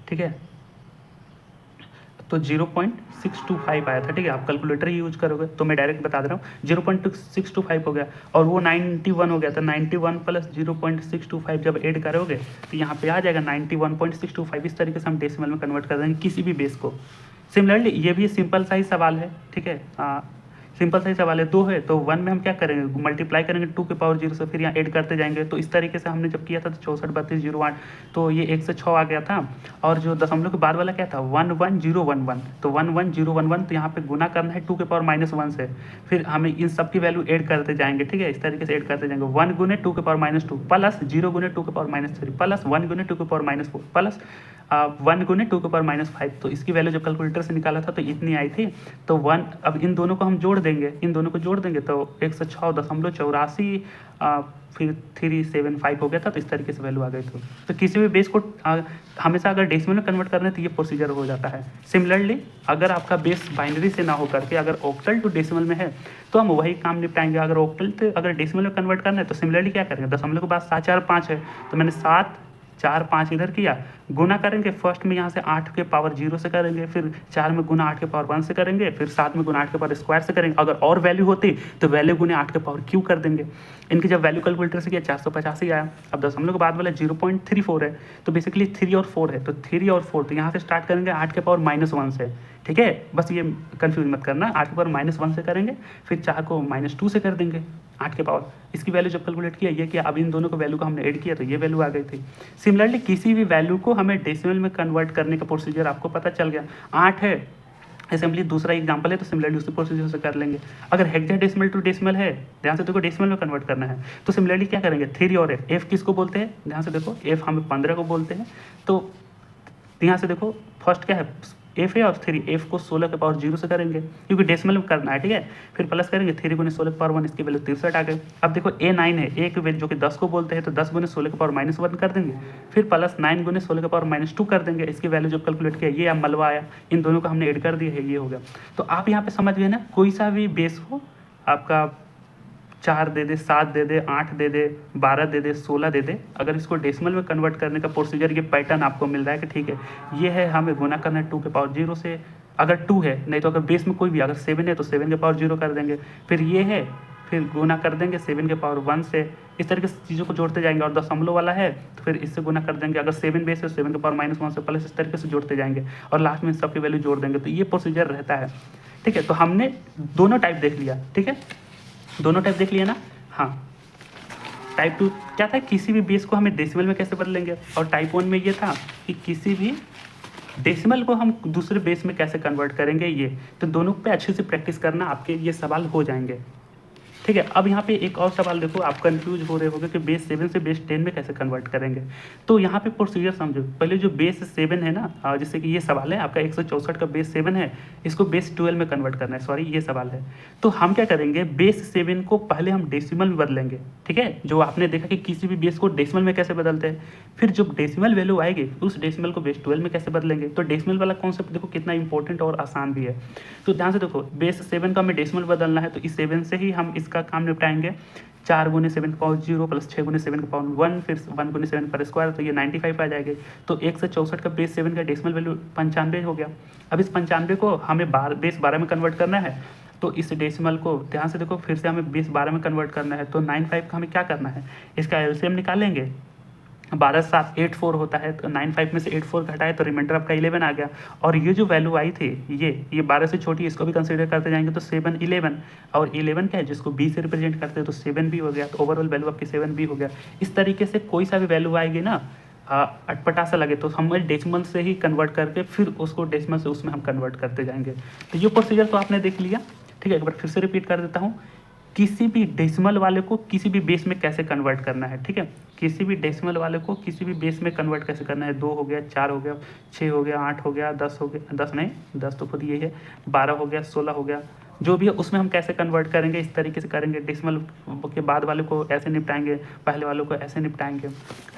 [SPEAKER 2] ठीक है, तो 0.625 आया था, ठीक है। आप कैलकुलेटर ही यूज करोगे तो मैं डायरेक्ट बता दे रहा हूँ 0.625 हो गया, और वो 91 हो गया था। 91 प्लस 0.625 जब ऐड करोगे तो यहाँ पे आ जाएगा 91.625। इस तरीके से हम डेसिमल में कन्वर्ट कर देंगे किसी भी बेस को। सिमिलरली ये भी सिंपल सा ही सवाल है, ठीक है, सिंपल सा ही सवाल है। 2 है तो 1 में हम क्या करेंगे, मल्टीप्लाई करेंगे 2 के पावर 0 से, फिर यहाँ ऐड करते जाएंगे। तो इस तरीके से हमने जब किया था तो 64 32 08, तो ये 1 से 6 आ गया था। और जो दशमलव के बाद वाला क्या था 11011, तो 11011, तो यहाँ पे गुना करना है 2 के पावर -1 से, फिर हमें इन सब की वैल्यू ऐड करते जाएंगे, ठीक है। इस तरीके से ऐड करते जाएंगे 1 गुने 2 के पावर -2 प्लस 0 गुने 2 के पावर -3 प्लस 1 गुने 2 के पावर -4 प्लस 1 गुने 2⁻⁵, तो इसकी वैल्यू जब कैलकुलेटर से निकाला था तो इतनी आई थी। तो 1, अब इन दोनों को हम जोड़ देंगे, इन दोनों को जोड़ देंगे तो 106.84 फिर 375 हो गया था। तो इस तरीके से वैल्यू आ गई थी। तो किसी भी बेस को हमेशा अगर डेसिमल में कन्वर्ट करना है तो ये प्रोसीजर हो जाता है। सिमिलरली अगर आपका बेस बाइनरी से ना हो करके अगर ऑक्टल टू डेसिमल में है तो हम वही काम निपटाएंगे। अगर ऑक्टल से अगर डेसिमल में कन्वर्ट करना है तो सिमिलरली क्या करेंगे, दशमलव के बाद 7 4 5 है तो मैंने 7 4 5 इधर किया, गुना करेंगे फर्स्ट में यहाँ से 8 के पावर 0 से करेंगे, फिर 4 में गुना 8 के पावर 1 से करेंगे, फिर 7 में गुना 8 के पावर स्क्वायर से करेंगे। अगर और वैल्यू होती तो वैल्यू गुने 8 के पावर क्यू कर देंगे। इनकी जब वैल्यू कैलकुलेटर से किया 485 आया। अब दशमलव के बाद वाला 0.34 है तो बेसिकली 3 और 4 है, तो 3 और 4 तो यहाँ से स्टार्ट करेंगे 8 के पावर -1 से, ठीक है। बस ये कंफ्यूज मत करना, 8 के पावर -1 से करेंगे, फिर 4 को -2 से कर देंगे 8 के पावर। इसकी वैल्यू जब कैलकुलेट किया ये किया, अब इन दोनों को वैल्यू को हमने ऐड किया तो ये वैल्यू आ गई थी। सिमिलरली किसी भी वैल्यू को हमें डेसिमल में कन्वर्ट करने का प्रोसीजर आपको पता चल गया। 8 है असेंबली दूसरा एग्जांपल है तो सिमिलरली उसी प्रोसीजर से कर लेंगे। अगर हेक्साडेसिमल टू डेसिमल है, ध्यान से देखो डेसिमल में कन्वर्ट करना है तो सिमिलरली क्या करेंगे 3 और एफ किसको बोलते हैं, ध्यान से देखो एफ हमें 15 को बोलते हैं। तो यहाँ से देखो फर्स्ट क्या है एफ है और 3, एफ को 16 के पावर 0 से करेंगे क्योंकि डेसिमल में करना है, ठीक है। फिर प्लस करेंगे 3 गुने 16 के पावर 1, इसकी वैल्यू 63 आ गई। अब देखो ए 9 है, ए की वैल्यू जो कि 10 को बोलते हैं तो 10 गुने 16 के पावर -1 कर देंगे, फिर प्लस 9 गुने 16 के पावर -2 कर देंगे। इसकी वैल्यू जब कैलकुलेट किया ये मलबा आया, इन दोनों को हमने ऐड कर दिया है, ये हो गया। तो आप यहाँ पे समझ गए ना, कोई सा भी बेस हो आपका 4 दे दे, 7 दे दे, 8 दे दे, 12 दे दे, 16 दे दे, अगर इसको डेसिमल में कन्वर्ट करने का प्रोसीजर ये पैटर्न आपको मिल रहा है कि ठीक है ये है, हमें गुना करना है 2 के पावर 0 से, अगर 2 है, नहीं तो अगर बेस में कोई भी अगर 7 है तो 7 के पावर 0 कर देंगे, फिर ये है फिर गुना कर देंगे 7 के पावर 1 से। इस तरीके से चीज़ों को जोड़ते जाएंगे। और दशमलव वाला है तो फिर इससे गुना कर देंगे, अगर 7 बेस है 7 के पावर -1 से, प्लस इस तरीके से जोड़ते जाएंगे और लास्ट में सबकी वैल्यू जोड़ देंगे। तो ये प्रोसीजर रहता है, ठीक है। तो हमने दोनों टाइप देख लिया, ठीक है, दोनों टाइप देख लिया ना। हाँ, टाइप 2 क्या था, किसी भी बेस को हमें डेसिमल में कैसे बदलेंगे, और टाइप 1 में ये था कि किसी भी डेसिमल को हम दूसरे बेस में कैसे कन्वर्ट करेंगे। ये तो दोनों पे अच्छे से प्रैक्टिस करना, आपके ये सवाल हो जाएंगे, ठीक है। अब यहाँ पे एक और सवाल देखो, आप कंफ्यूज हो रहे होंगे कि बेस 7 से बेस 10 में कैसे कन्वर्ट करेंगे। तो यहाँ पे प्रोसीजर समझो। पहले जो बेस 7 है ना, जैसे कि ये सवाल है आपका 164 का बेस 7 है, इसको बेस 12 में कन्वर्ट करना है, सॉरी ये सवाल है। तो हम क्या करेंगे, बेस 7 को पहले हम डेसिमल में बदलेंगे, ठीक है। जो आपने देखा कि किसी भी बेस को डेसिमल में कैसे बदलते हैं, फिर जब डेसिमल वैल्यू आएगी उस डेसिमल को बेस 12 में कैसे बदलेंगे। तो डेसिमल वाला कॉन्सेप्ट देखो कितना इंपॉर्टेंट और आसान भी है। तो ध्यान से देखो, बेस 7 का हमें डेसिमल बदलना है तो इस 7 से ही हम इसका काम निपटाएंगे। 4 गुने 7 का पावर 0 प्लस 6 गुने 7 का पावर 1, फिर 1 गुने 7 का स्क्वायर, तो ये 95 आ जाएगी। तो 164 का बेस 7 का डेसिमल वैल्यू 95 हो गया। अब इस 95 को हमें बेस 12 में कन्वर्ट करना है, तो इस डेसिमल को ध्यान से देखो फिर से हमें बेस 12 में कन्वर्ट करना है। तो 95 का हमें क्या करना है, इसका एलसीएम निकालेंगे। 12 7 84 होता है, तो 95 में से 84 घटाए तो रिमाइंडर आपका 11 आ गया। और ये जो वैल्यू आई थी ये 12 से छोटी, इसको भी कंसीडर करते जाएंगे तो 7 11, और 11 क्या है जिसको b से रिप्रेजेंट करते हैं तो 7 भी हो गया। तो ओवरऑल वैल्यू आपकी 7 भी हो गया। इस तरीके से कोई सा भी वैल्यू आएगी ना, अटपटा सा लगे तो हम डेसिमल से ही कन्वर्ट करके फिर उसको डेसिमल से उसमें हम कन्वर्ट करते जाएंगे। तो ये प्रोसीजर तो आपने देख लिया, ठीक है। एक बार फिर से रिपीट कर देता हूँ, किसी भी डेसिमल वाले को किसी भी बेस में कैसे कन्वर्ट करना है, ठीक है। किसी भी डेसिमल वाले को किसी भी बेस में कन्वर्ट कैसे करना है। 2 हो गया, 4 हो गया, 6 हो गया, 8 हो गया, 10 हो गया, 10 नहीं 10 तो खुद ये है, 12 हो गया, 16 हो गया, जो भी है उसमें हम कैसे कन्वर्ट करेंगे, इस तरीके से करेंगे। डेसिमल के बाद वाले को ऐसे निपटाएंगे, पहले वालों को ऐसे निपटाएंगे,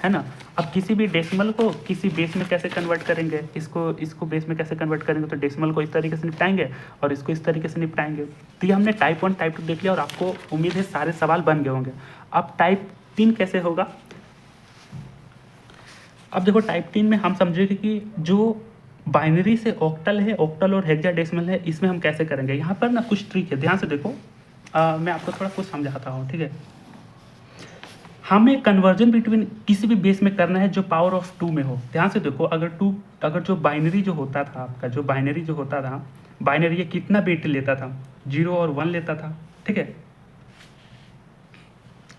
[SPEAKER 2] है ना। अब किसी भी डेसिमल को किसी बेस में कैसे कन्वर्ट करेंगे, इसको बेस में कैसे कन्वर्ट करेंगे, तो डेसिमल को इस तरीके से निपटाएंगे और इसको इस तरीके से निपटाएंगे। तो ये हमने टाइप 1 टाइप 2 देख लिया और आपको उम्मीद है सारे सवाल बन गए होंगे। अब टाइप 3 कैसे होगा। अब देखो टाइप 3 में हम समझेंगे कि जो बाइनरी से ऑक्टल है, ऑक्टल और हेक्साडेसिमल है, इसमें हम कैसे करेंगे। यहाँ पर ना कुछ ट्रिक है, ध्यान से देखो। मैं आपको थोड़ा कुछ समझाता हूँ, ठीक है। हमें कन्वर्जन बिटवीन किसी भी बेस में करना है जो पावर ऑफ 2 में हो। ध्यान से देखो, अगर जो बाइनरी जो होता था आपका, जो बाइनरी जो होता था, बाइनरी ये कितना बिट लेता था, 0 और 1 लेता था, ठीक है।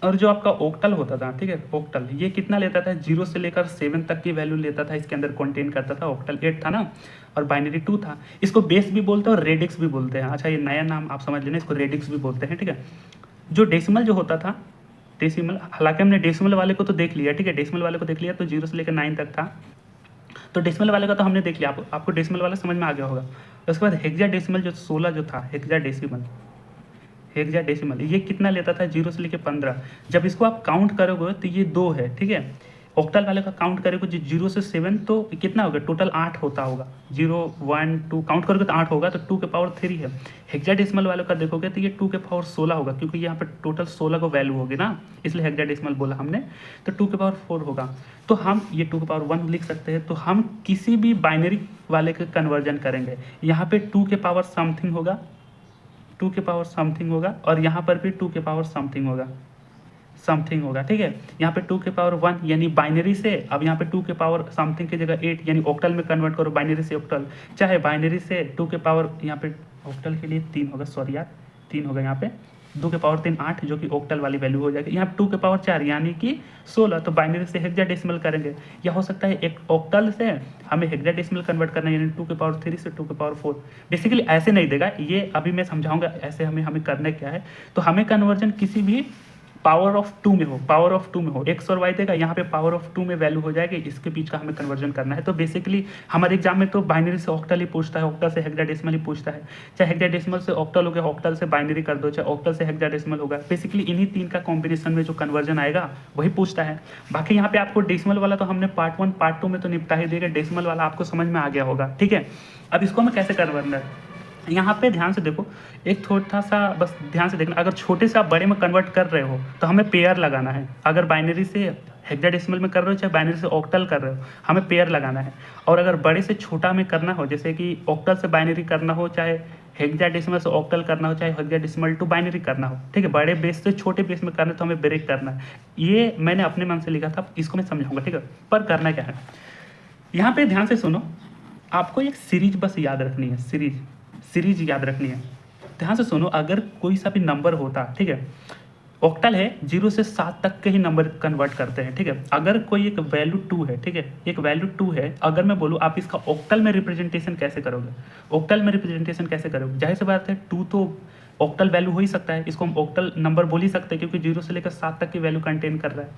[SPEAKER 2] और जो आपका ऑक्टल होता था, ठीक है, ऑक्टल ये कितना लेता था, 0 से लेकर 7 तक की वैल्यू लेता था, इसके अंदर कंटेन करता था। ऑक्टल 8 था ना, और बाइनरी 2 था। इसको बेस भी बोलते हैं और रेडिक्स भी बोलते हैं। अच्छा, ये नया नाम आप समझ लेना, इसको रेडिक्स भी बोलते हैं, ठीक है। जो डेसिमल जो होता था, डेसिमल, हालांकि हमने डेसिमल वाले को तो देख लिया, ठीक है, डेसिमल वाले को देख लिया, तो 0 से लेकर 9 तक था। तो डेसिमल वाले का तो हमने देख लिया, आपको डेसिमल वाला समझ में आ गया होगा। उसके बाद हेक्साडेसिमल जो 16 जो था, हेक्साडेसिमल ये कितना लेता था, 0 से लेके 15। जब इसको आप काउंट करोगे तो ये 2 है, ठीक है। ऑक्टल वाले का काउंट करोगे जो 0 से 7 तो कितना होगा, टोटल 8 होता होगा। 0 1 2 काउंट करोगे तो 8 होगा, तो 2 के पावर 3 है। हेक्साडेसिमल वालों का देखोगे तो ये 2 के पावर 16 होगा, क्योंकि यहाँ पर टोटल 16 को वैल्यू होगी ना, इसलिए हेक्साडेसिमल बोला हमने। तो 2 के पावर 4 होगा, तो हम ये 2 के पावर 1 लिख सकते हैं। तो हम किसी भी बाइनरी वाले का कन्वर्जन करेंगे, यहाँ पे 2 के पावर समथिंग होगा, 2 के पावर समथिंग होगा, और यहाँ पर भी 2 के पावर समथिंग होगा, ठीक है। यहाँ पे 2 के पावर 1 यानी बाइनरी से, अब यहाँ पे 2 के पावर समथिंग की जगह 8 यानी ऑक्टल में कन्वर्ट करो, बाइनरी से ऑक्टल, चाहे बाइनरी से 2 के पावर, यहाँ पे ऑक्टल के लिए 3 होगा, सॉरी यार 3 होगा यहाँ पे, 2 के पावर 3 8 जो कि ऑक्टल वाली वैल्यू हो जाएगी। यहाँ पे 2 के पावर 4 यानी कि 16, तो बाइनरी से हेक्साडेसिमल करेंगे, या हो सकता है एक ऑक्टल से हमें हेक्साडेसिमल कन्वर्ट करना है, यानी 2 के पावर 3 से 2 के पावर 4। बेसिकली ऐसे नहीं देगा, ये अभी मैं समझाऊंगा ऐसे हमें करना क्या है। तो हमें कन्वर्जन किसी भी पावर ऑफ 2 में हो, एक्स और वाई देगा, यहाँ पे पावर ऑफ 2 में वैल्यू हो जाएगी, इसके बीच का हमें कन्वर्जन करना है। तो बेसिकली हमारे एग्जाम में तो बाइनरी से ऑक्टल ही पूछता है, ऑक्टल से हेक्साडेसिमल ही पूछता है, चाहे हेक्साडेसिमल से ऑक्टल हो गया, ऑक्टल से बाइनरी कर दो, चाहे ऑक्टल से हेक्साडेसिमल होगा। बेसिकली इन्हीं 3 का कॉम्बिनेशन में जो कन्वर्जन आएगा वही पूछता है। बाकी यहाँ पे आपको डेसिमल वाला तो हमने पार्ट 1 पार्ट 2 में तो निपटा ही देगा, डेसिमल वाला आपको समझ में आ गया होगा, ठीक है। अब इसको हमें कैसे कन्वर्ट है, यहाँ पे ध्यान से देखो, एक थोड़ा सा बस ध्यान से देखना, अगर छोटे से आप बड़े में कन्वर्ट कर रहे हो तो हमें पेयर लगाना है। अगर बाइनरी से हेक्साडेसिमल में कर रहे हो, चाहे बाइनरी से ऑक्टल कर रहे हो, हमें पेयर लगाना है। और अगर बड़े से छोटा में करना हो, जैसे कि ऑक्टल से बाइनरी करना हो, चाहे हेक्साडेसिमल से ऑक्टल करना हो, चाहे हेक्साडेसिमल टू बाइनरी करना हो, ठीक है, बड़े बेस से छोटे बेस में करना है तो हमें ब्रेक करना है। ये मैंने अपने मन से लिखा था, इसको मैं समझाऊंगा, ठीक है। पर करना क्या है, यहाँ पे ध्यान से सुनो, आपको एक सीरीज बस याद रखनी है, सीरीज याद रखनी है। ध्यान से सुनो, अगर कोई सा भी नंबर होता, ठीक है, ऑक्टल है 0 से 7 तक के ही नंबर कन्वर्ट करते हैं, ठीक है। अगर कोई एक वैल्यू 2 है, ठीक है, एक वैल्यू 2 है, अगर मैं बोलूँ आप इसका ऑक्टल में रिप्रेजेंटेशन कैसे करोगे, जाहिर सी बात है 2 तो ऑक्टल वैल्यू हो ही सकता है, इसको हम ऑक्टल नंबर बोल ही सकते हैं, क्योंकि 0 से लेकर 7 तक की वैल्यू कंटेन कर रहा है।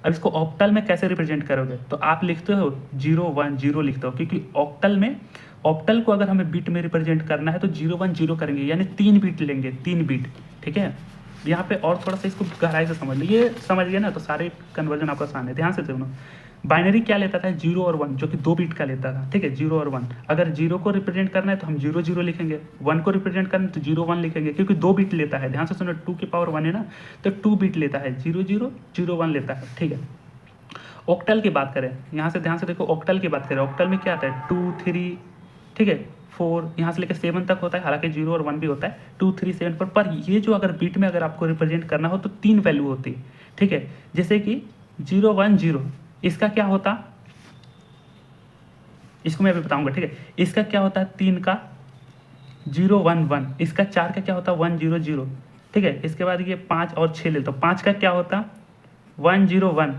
[SPEAKER 2] अब इसको ऑक्टल में कैसे रिप्रेजेंट करोगे, तो आप लिखते हो 0 1 0 लिखते हो, क्योंकि ऑक्टल को अगर हमें बीट में रिप्रेजेंट करना है तो 0 1 0 करेंगे, यानी 3 बीट लेंगे, 3 बीट, ठीक है। यहाँ पे और थोड़ा सा इसको गहराई से समझ लो, ये समझ गए ना, तो सारे कन्वर्जन आपको आसान है। ध्यान से सुनो, बाइनरी क्या लेता था, 0 और 1, जो कि 2 बीट का लेता था, ठीक है, 0 और 1। अगर 0 को रिप्रेजेंट करना है तो हम 0 0 लिखेंगे, 1 को रिप्रेजेंट करना है तो 0 1 लिखेंगे, क्योंकि 2 बीट लेता है। ध्यान से सुनो, 2 की पावर 1 है ना, तो 2 बीट लेता है, 0 0 0 1 लेता है, ठीक है। ऑक्टल की बात करें, यहाँ से ध्यान से देखो, ऑक्टल की बात करें, ऑक्टल में क्या आता है, 2 3, ठीक है, 4, यहाँ से लेकर 7 तक होता है, हालांकि 0 और 1 भी होता है, 2 3 7 पर ये जो अगर बीट में अगर आपको रिप्रेजेंट करना हो तो 3 वैल्यू होती है, ठीक है। जैसे कि 0 1 0, इसका क्या होता, इसको मैं अभी बताऊंगा, ठीक है। इसका क्या होता है 3 का 0 1 1, इसका 4 का क्या होता है 1 0 0, ठीक है। इसके बाद ये 5 और 6 लेता हूँ, 5 का क्या होता 1 0 1,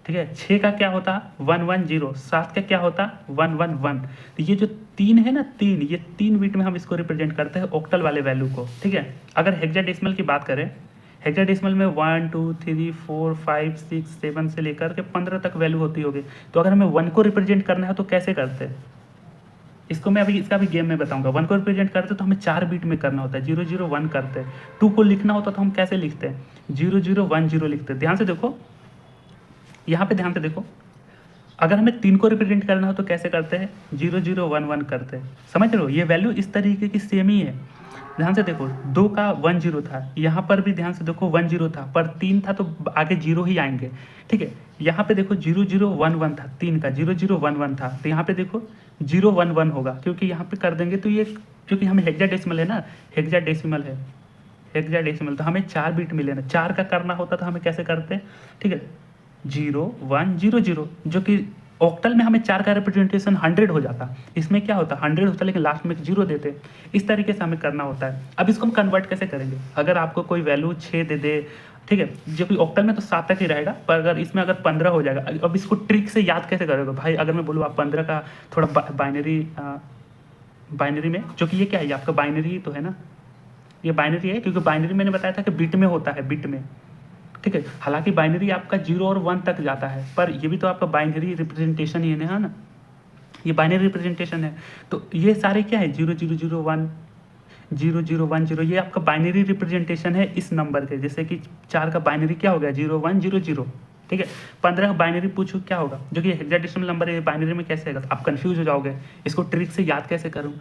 [SPEAKER 2] ठीक है। 6 का क्या होता 1 1 0, 7 का क्या होता 1 1 1। तो ये जो 3 है ना, 3, ये 3 बीट में हम इसको रिप्रेजेंट करते हैं ऑक्टल वाले वैल्यू को, ठीक है। अगर हेक्साडेसिमल की बात करें, हेक्साडेसिमल में 1 2 3 4 5 6 7 से लेकर के 15 तक वैल्यू होती होगी। तो अगर हमें 1 को रिप्रेजेंट करना है तो कैसे करते हैं, इसको मैं अभी इसका भी गेम में बताऊंगा। 1 को रिप्रेजेंट करते तो हमें 4 बीट में करना होता है, 0 0 1 करते हैं। 2 को लिखना होता तो हम कैसे लिखते हैं, 0 0 1 0 लिखते हैं। ध्यान से देखो, यहाँ पे ध्यान से देखो, अगर हमें 3 को रिप्रेजेंट करना हो तो कैसे करते हैं, 0 0 1 1 करते हैं। समझ रहे हो, ये वैल्यू इस तरीके की सेम ही है। ध्यान से देखो, 2 का 1 0 था, यहाँ पर भी ध्यान से देखो 1 0 था, पर 3 था तो आगे 0 ही आएंगे, ठीक है। यहाँ पे देखो 0 0 1 1 था, 3 का 0 0 1 1 था, तो यहाँ पे देखो 0 1 1 होगा, क्योंकि यहाँ पे कर देंगे तो ये, क्योंकि हमें हेक्साडेसिमल है ना, हेक्साडेसिमल तो हमें 4 बीट मिले ना, 4 का करना होता तो हमें कैसे करते हैं, ठीक है, 0 1 0 0, जो कि ऑक्टल में हमें 4 का रिप्रेजेंटेशन 100 हो जाता, इसमें क्या होता 100 होता लेकिन लास्ट में 0 देते। इस तरीके से हमें करना होता है। अब इसको हम कन्वर्ट कैसे करेंगे, अगर आपको कोई वैल्यू 6 दे दे, ठीक है, जो कि ऑक्टल में तो 7 तक ही रहेगा, पर अगर इसमें अगर 15 हो जाएगा, अब इसको ट्रिक से याद कैसे करोगे भाई। अगर मैं बोलूँ आप 15 का थोड़ा बाइनरी में, जो कि ये क्या है, आपका बाइनरी तो है ना, ये बाइनरी है, क्योंकि बाइनरी मैंने बताया था कि बिट में होता है, बिट में, ठीक है। हालांकि बाइनरी आपका 0 और 1 तक जाता है, पर ये भी तो आपका बाइनरी रिप्रेजेंटेशन ही है ना, ये बाइनरी रिप्रेजेंटेशन है। तो ये सारे क्या है 0001 0010, ये आपका बाइनरी रिप्रेजेंटेशन है इस नंबर के। जैसे कि 4 का बाइनरी क्या हो गया 0100, ठीक है। 15 का बाइनरी पूछो क्या होगा, जो कि हेक्साडेसिमल नंबर है, बाइनरी में कैसे आएगा, आप कंफ्यूज हो जाओगे, इसको ट्रिक से याद कैसे करूँ।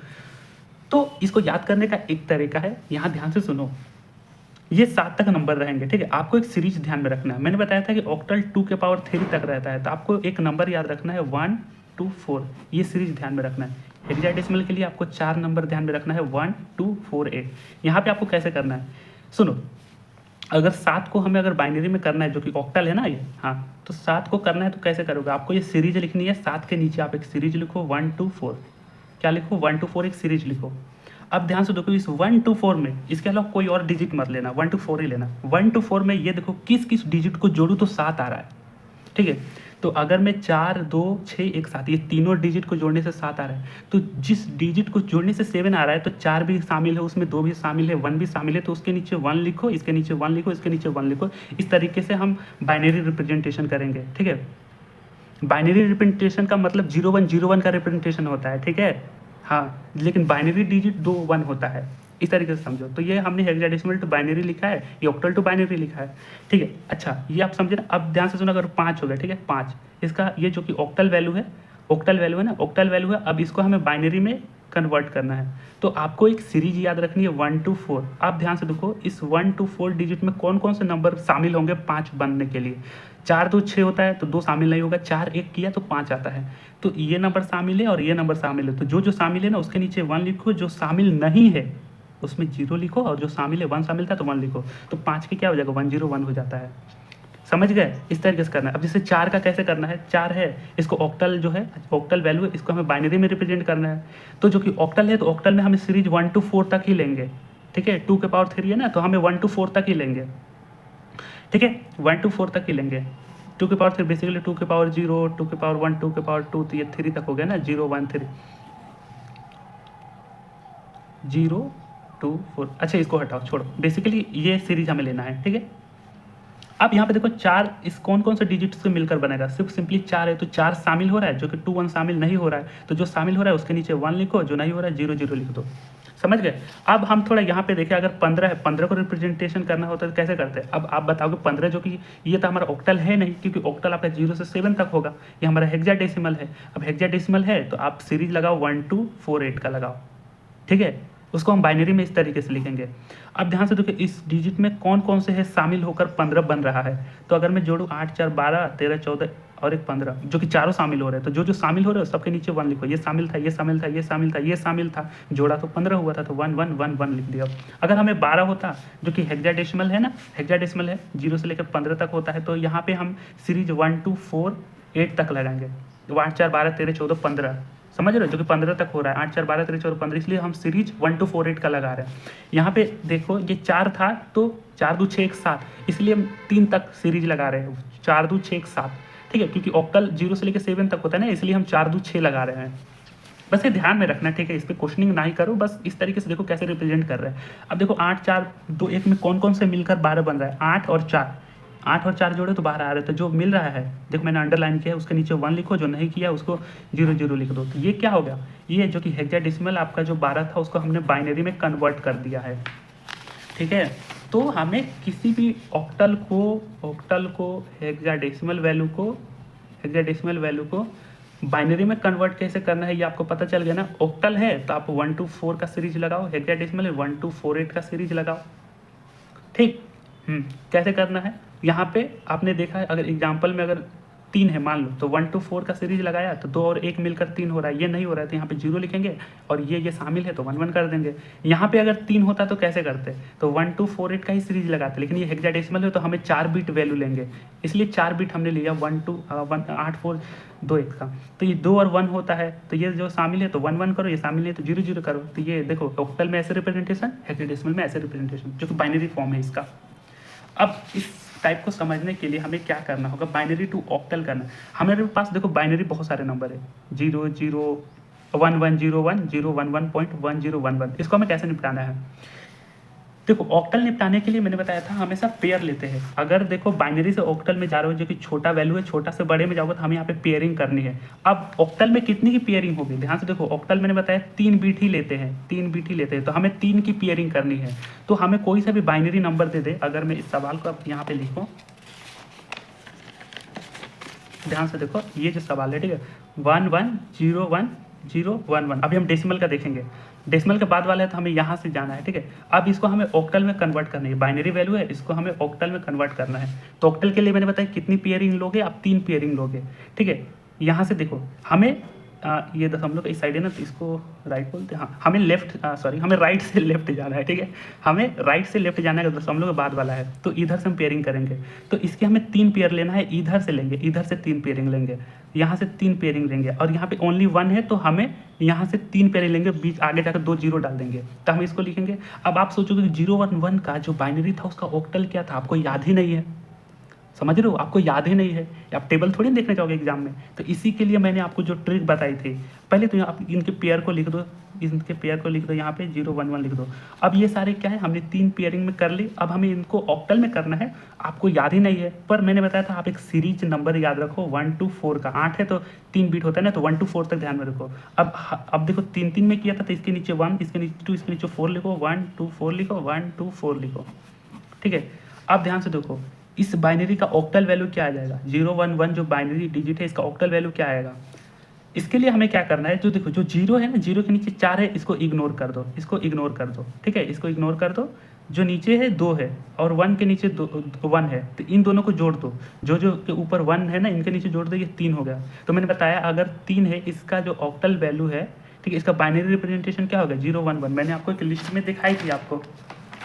[SPEAKER 2] तो इसको याद करने का एक तरीका है, यहाँ ध्यान से सुनो, ये 7 तक नंबर रहेंगे, ठीक है। आपको एक सीरीज ध्यान में रखना है। मैंने बताया था कि ऑक्टल 2 के पावर 3 तक रहता है, तो आपको एक नंबर याद रखना है 1 2 4, ये सीरीज ध्यान में रखना है। हेक्साडेसिमल के लिए आपको 4 नंबर ध्यान में रखना है 1 2 4 8। यहाँ पे आपको कैसे करना है सुनो, अगर 7 को हमें अगर बाइनरी में करना है, जो कि ऑक्टल है ना ये, हाँ, तो 7 को करना है तो कैसे करोगे, आपको ये सीरीज लिखनी है। 7 के नीचे आप एक सीरीज लिखो 1 2 4, क्या लिखो 1 2 4, एक सीरीज लिखो। अब ध्यान से देखो इस 1 2 4 में इसके अलावा कोई और डिजिट मत लेना, 1 2 4 ही लेना। 1 2 4 में ये देखो किस किस डिजिट को जोड़ूँ तो 7 आ रहा है, ठीक है। तो अगर मैं 4 2 6 1 7, ये तीनों डिजिट को जोड़ने से 7 आ रहा है, तो जिस डिजिट को जोड़ने से 7 आ रहा है, तो 4 भी शामिल है उसमें, 2 भी शामिल है, 1 भी शामिल है, तो उसके नीचे 1 लिखो, इसके नीचे 1 लिखो, इसके नीचे 1 लिखो। इस तरीके से हम बाइनरी रिप्रेजेंटेशन करेंगे, ठीक है। बाइनरी रिप्रेजेंटेशन का मतलब 0101 का रिप्रेजेंटेशन होता है, ठीक है, हाँ, लेकिन बाइनरी डिजिट 2 1 होता है, इस तरीके से समझो। तो ये हमने हेक्साडेसिमल टू बाइनरी लिखा है, ये ऑक्टल टू बाइनरी लिखा है, ठीक है। अच्छा, ये आप समझे ना। अब ध्यान से सुनो, अगर 5 हो गया, ठीक है, 5 इसका ये जो कि ऑक्टल वैल्यू है, ऑक्टल वैल्यू है ना, ऑक्टल वैल्यू है। अब इसको हमें बाइनरी में कन्वर्ट करना है, तो आपको एक सीरीज याद रखनी है 1 2 4। आप ध्यान से देखो इस 1 2 4 डिजिट में कौन कौन से नंबर शामिल होंगे 5 बनने के लिए। 4 2 6 होता है तो 2 शामिल नहीं होगा, 4 1 किया तो 5 आता है, तो ये नंबर शामिल है और ये नंबर शामिल है। तो जो जो शामिल है ना उसके नीचे 1 लिखो, जो शामिल नहीं है उसमें 0 लिखो, और जो शामिल है 1 शामिल था तो 1 लिखो। तो 5 के क्या हो जाएगा 101 हो जाता है, समझ गए। इस तरीके से करना है। अब जैसे 4 का कैसे करना है, 4 है, इसको ऑक्टल जो है, ऑक्टल वैल्यू है, इसको हमें बाइनरी में रिप्रेजेंट करना है। तो जो कि ऑक्टल है, तो ऑक्टल में हमें सीरीज 1 2 4 तक ही लेंगे, ठीक है। 2 के पावर 3 है ना, तो हमें 1 2 4 तक ही लेंगे, ठीक है, 1 2 4 तक ही लेंगे। 2 के पावर 3 बेसिकली 2 के पावर 0, 2 के पावर 1, 2 के पावर 2, तो ये 3 तक हो गया ना, 0 1 3 0 2 4। अच्छा, इसको हटाओ, छोड़ो, बेसिकली ये सीरीज हमें लेना है, ठीक है। अब यहाँ पे देखो 4 इस कौन कौन से डिजिट से मिलकर बनेगा, सिर्फ सिंपली 4 है, तो 4 शामिल हो रहा है, जो कि 2 1 शामिल नहीं हो रहा है, तो जो शामिल हो रहा है उसके नीचे 1 लिखो, जो नहीं हो रहा है 0 0 लिख दो, समझ गए। अब हम थोड़ा यहाँ पे देखें, अगर 15 है, 15 को रिप्रेजेंटेशन करना होता है तो कैसे करते हैं। अब आप बताओगे 15 जो कि ये तो हमारा ऑक्टल है नहीं, क्योंकि ऑक्टल आपका 0 से 7 तक होगा, ये हमारा हेक्साडेसिमल है। अब हेक्साडेसिमल है तो आप सीरीज लगाओ 1 2 4 8 का लगाओ, ठीक है। उसको हम बाइनरी में इस तरीके से लिखेंगे। अब ध्यान से देखिए इस डिजिट में कौन कौन से है शामिल होकर 15 बन रहा है। तो अगर मैं जोड़ूँ 8 4 12 13 14 और एक 15, जो कि चारों शामिल हो रहे हैं, तो जो जो शामिल हो रहे हैं सबके नीचे 1 लिखो। ये शामिल था, ये शामिल था, ये शामिल था, ये शामिल था, जोड़ा तो 15 हुआ था, तो 1 1 1 1 लिख दिया। अगर हमें 12 होता, जो कि हेक्साडेसिमल है ना, हेक्साडेसिमल है, 0 से लेकर 15 तक होता है, तो यहाँ पे हम सीरीज 1 2 4 8 तक लगाएंगे। 8 4 12 13 14 15, समझ रहे हो, जो कि 15 तक हो रहा है, 8 4 12 13 14 15, इसलिए हम सीरीज 1 2 4 8 का लगा रहे हैं। यहाँ पे देखो ये 4 था, तो 4 2 6 1 7, इसलिए हम 3 तक सीरीज लगा रहे हैं, 4 2 6 1 7, ठीक है, क्योंकि ऑक्टल 0 से लेकर 7 तक होता है ना, इसलिए हम 4 2 6 लगा रहे हैं। बस ये ध्यान में रखना, ठीक है, इस पर क्वेश्चनिंग ना ही करो, बस इस तरीके से देखो कैसे रिप्रेजेंट कर रहे हैं। अब देखो 8 4 2 1 में कौन कौन से मिलकर 12 बन रहा है, 8 और 4 जोड़े तो 12 आ रहे हैं। तो जो मिल रहा है देखो मैंने अंडरलाइन किया है, उसके नीचे 1 लिखो, जो नहीं किया उसको 0 0 लिख दो। तो ये क्या हो गया, ये जो कि हेक्साडेसिमल आपका जो 12 था उसको हमने बाइनरी में कन्वर्ट कर दिया है, ठीक है। तो हमें किसी भी ऑक्टल को हेक्साडेसिमल वैल्यू को बाइनरी में कन्वर्ट कैसे करना है ये आपको पता चल गया ना। ऑक्टल है तो आप 1 2 4 का सीरीज लगाओ, हेक्साडेसिमल है 1 2 4 8 का सीरीज लगाओ, ठीक। कैसे करना है, यहाँ पे आपने देखा है, अगर एग्जाम्पल में अगर 3 है मान लो, तो 1 2 4 का सीरीज लगाया तो 2 और 1 मिलकर 3 हो रहा है, ये नहीं हो रहा है तो यहाँ पे 0 लिखेंगे, और ये शामिल है तो 1 1 कर देंगे। यहाँ पे अगर 3 होता तो कैसे करते, तो 1 2 4 8 का ही सीरीज लगाते, लेकिन ये हेक्साडेसिमल है तो हमें 4 बिट वैल्यू लेंगे, इसलिए 4 बिट हमने लिया 1 2 8 4 2 1 का। तो ये 2 और 1 होता है, तो ये जो शामिल है तो 1 1 करो, ये शामिल नहीं तो 0 0 करो। तो ये देखो ऑक्टल में ऐसे रिप्रेजेंटेशन, हेक्साडेसिमल में ऐसे रिप्रेजेंटेशन, जो कि बाइनरी फॉर्म है इसका। अब इस टाइप को समझने के लिए हमें क्या करना होगा, बाइनरी टू ऑक्टल करना। हमारे पास देखो बाइनरी बहुत सारे नंबर है, 0 0 1 1 0 1 0 1 1.1011, इसको हमें कैसे निपटाना है। देखो ऑक्टल निपटाने के लिए मैंने बताया था हमेशा पेयर लेते हैं। अगर देखो बाइनरी से ऑक्टल में जा रहे हो जो कि छोटा वैल्यू है, छोटा से बड़े में जाओगे तो हमें यहाँ पे पेयरिंग करनी है। अब ऑक्टल में कितनी की पेयरिंग होगी, ध्यान से देखो, ऑक्टल मैंने बताया 3 बीट ही लेते हैं, 3 बीट ही लेते हैं, तो हमें 3 की पेयरिंग करनी है। तो हमें कोई सा भी बाइनरी नंबर दे दे। अगर मैं इस सवाल को अब यहाँ पे लिखूँ, ध्यान से देखो ये जो सवाल है, ठीक है, 11010111। अभी हम डेसिमल का देखेंगे, डेसिमल के बाद वाला है तो हमें यहाँ से जाना है, ठीक है। अब इसको हमें ऑक्टल में कन्वर्ट करना है, बाइनरी वैल्यू है, इसको हमें ऑक्टल में कन्वर्ट करना है। तो ऑक्टल के लिए मैंने बताया कितनी पेयरिंग लोगे आप, 3 पेयरिंग लोगे, ठीक है। यहाँ से देखो हमें ये दशमलव का इस साइड है ना, तो इसको राइट बोलते हैं, हाँ हमें हमें राइट से लेफ्ट जाना है, ठीक है, हमें राइट से लेफ्ट जाना है, दशमलव के बाद वाला है, तो इधर से हम पेयरिंग करेंगे। तो इसके हमें 3 पेयर लेना है, इधर से लेंगे, इधर से 3 पेयरिंग लेंगे, यहाँ से 3 पेयरिंग लेंगे, और यहाँ पे ओनली 1 है तो हमें यहाँ से 3 पेयरिंग लेंगे, बीच आगे जाकर 2 जीरो डाल देंगे, तो हम इसको लिखेंगे। अब आप सोचोगे 011 का जो बाइनरी था उसका ऑक्टल क्या था, आपको याद ही नहीं है, समझ रहे हो, आपको याद ही नहीं है, आप टेबल थोड़ी देखने जाओगे एग्जाम में। तो इसी के लिए मैंने आपको जो ट्रिक बताई थी, पहले तो आप इनके पेयर को लिख दो, इनके पेयर को लिख दो, यहाँ पे 011 लिख दो। अब ये सारे क्या है, हमने 3 पेयरिंग में कर ली, अब हमें इनको ऑक्टल में करना है, आपको याद ही नहीं है। पर मैंने बताया था आप एक सीरीज नंबर याद रखो, 1 to 4 का, 8 है तो 3 बीट होता है ना, तो 1 to 4 तक ध्यान में रखो। अब देखो 3 में किया था, तो इसके नीचे 1, इसके नीचे 2, इसके नीचे 4 लिखो, 1 2 4 लिखो, 1 2 4 लिखो, ठीक है। अब ध्यान से देखो इस बाइनरी का ऑक्टल वैल्यू क्या आ जाएगा, 011 जो बाइनरी डिजिट है इसका ऑक्टल वैल्यू क्या आएगा। इसके लिए हमें क्या करना है, जो देखो जो 0 है ना, 0 के नीचे 4 है, इसको इग्नोर कर दो, इसको इग्नोर कर दो, ठीक है, इसको इग्नोर कर दो। जो नीचे है 2 है और 1 के नीचे 1 है, तो इन दोनों को जोड़ दो, जो जो के ऊपर 1 है ना इनके नीचे जोड़ दो, ये 3 हो गया। तो मैंने बताया अगर 3 है, इसका जो ऑक्टल वैल्यू है, ठीक है, इसका बाइनरी रिप्रेजेंटेशन क्या होगा, 011। मैंने आपको एक लिस्ट में दिखाई थी, आपको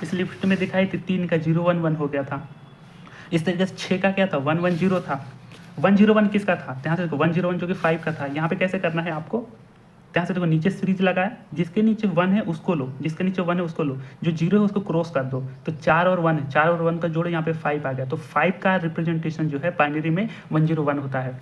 [SPEAKER 2] इस लिस्ट में दिखाई थी, 3 का 011 हो गया था। इस तरीके से 6 का क्या था, 110 था। 101 किसका था, ध्यान से देखो, 101 जो कि 5 का था। यहाँ पे कैसे करना है आपको, ध्यान से देखो, नीचे सीरीज लगाया, जिसके नीचे 1 है उसको लो, जिसके नीचे 1 है उसको लो, जो 0 है उसको क्रॉस कर दो। तो 4 और 1 है, 4 और 1 का जोड़ो, यहाँ पे 5 आ गया। तो 5 का रिप्रेजेंटेशन जो है बाइनरी में 101 होता है।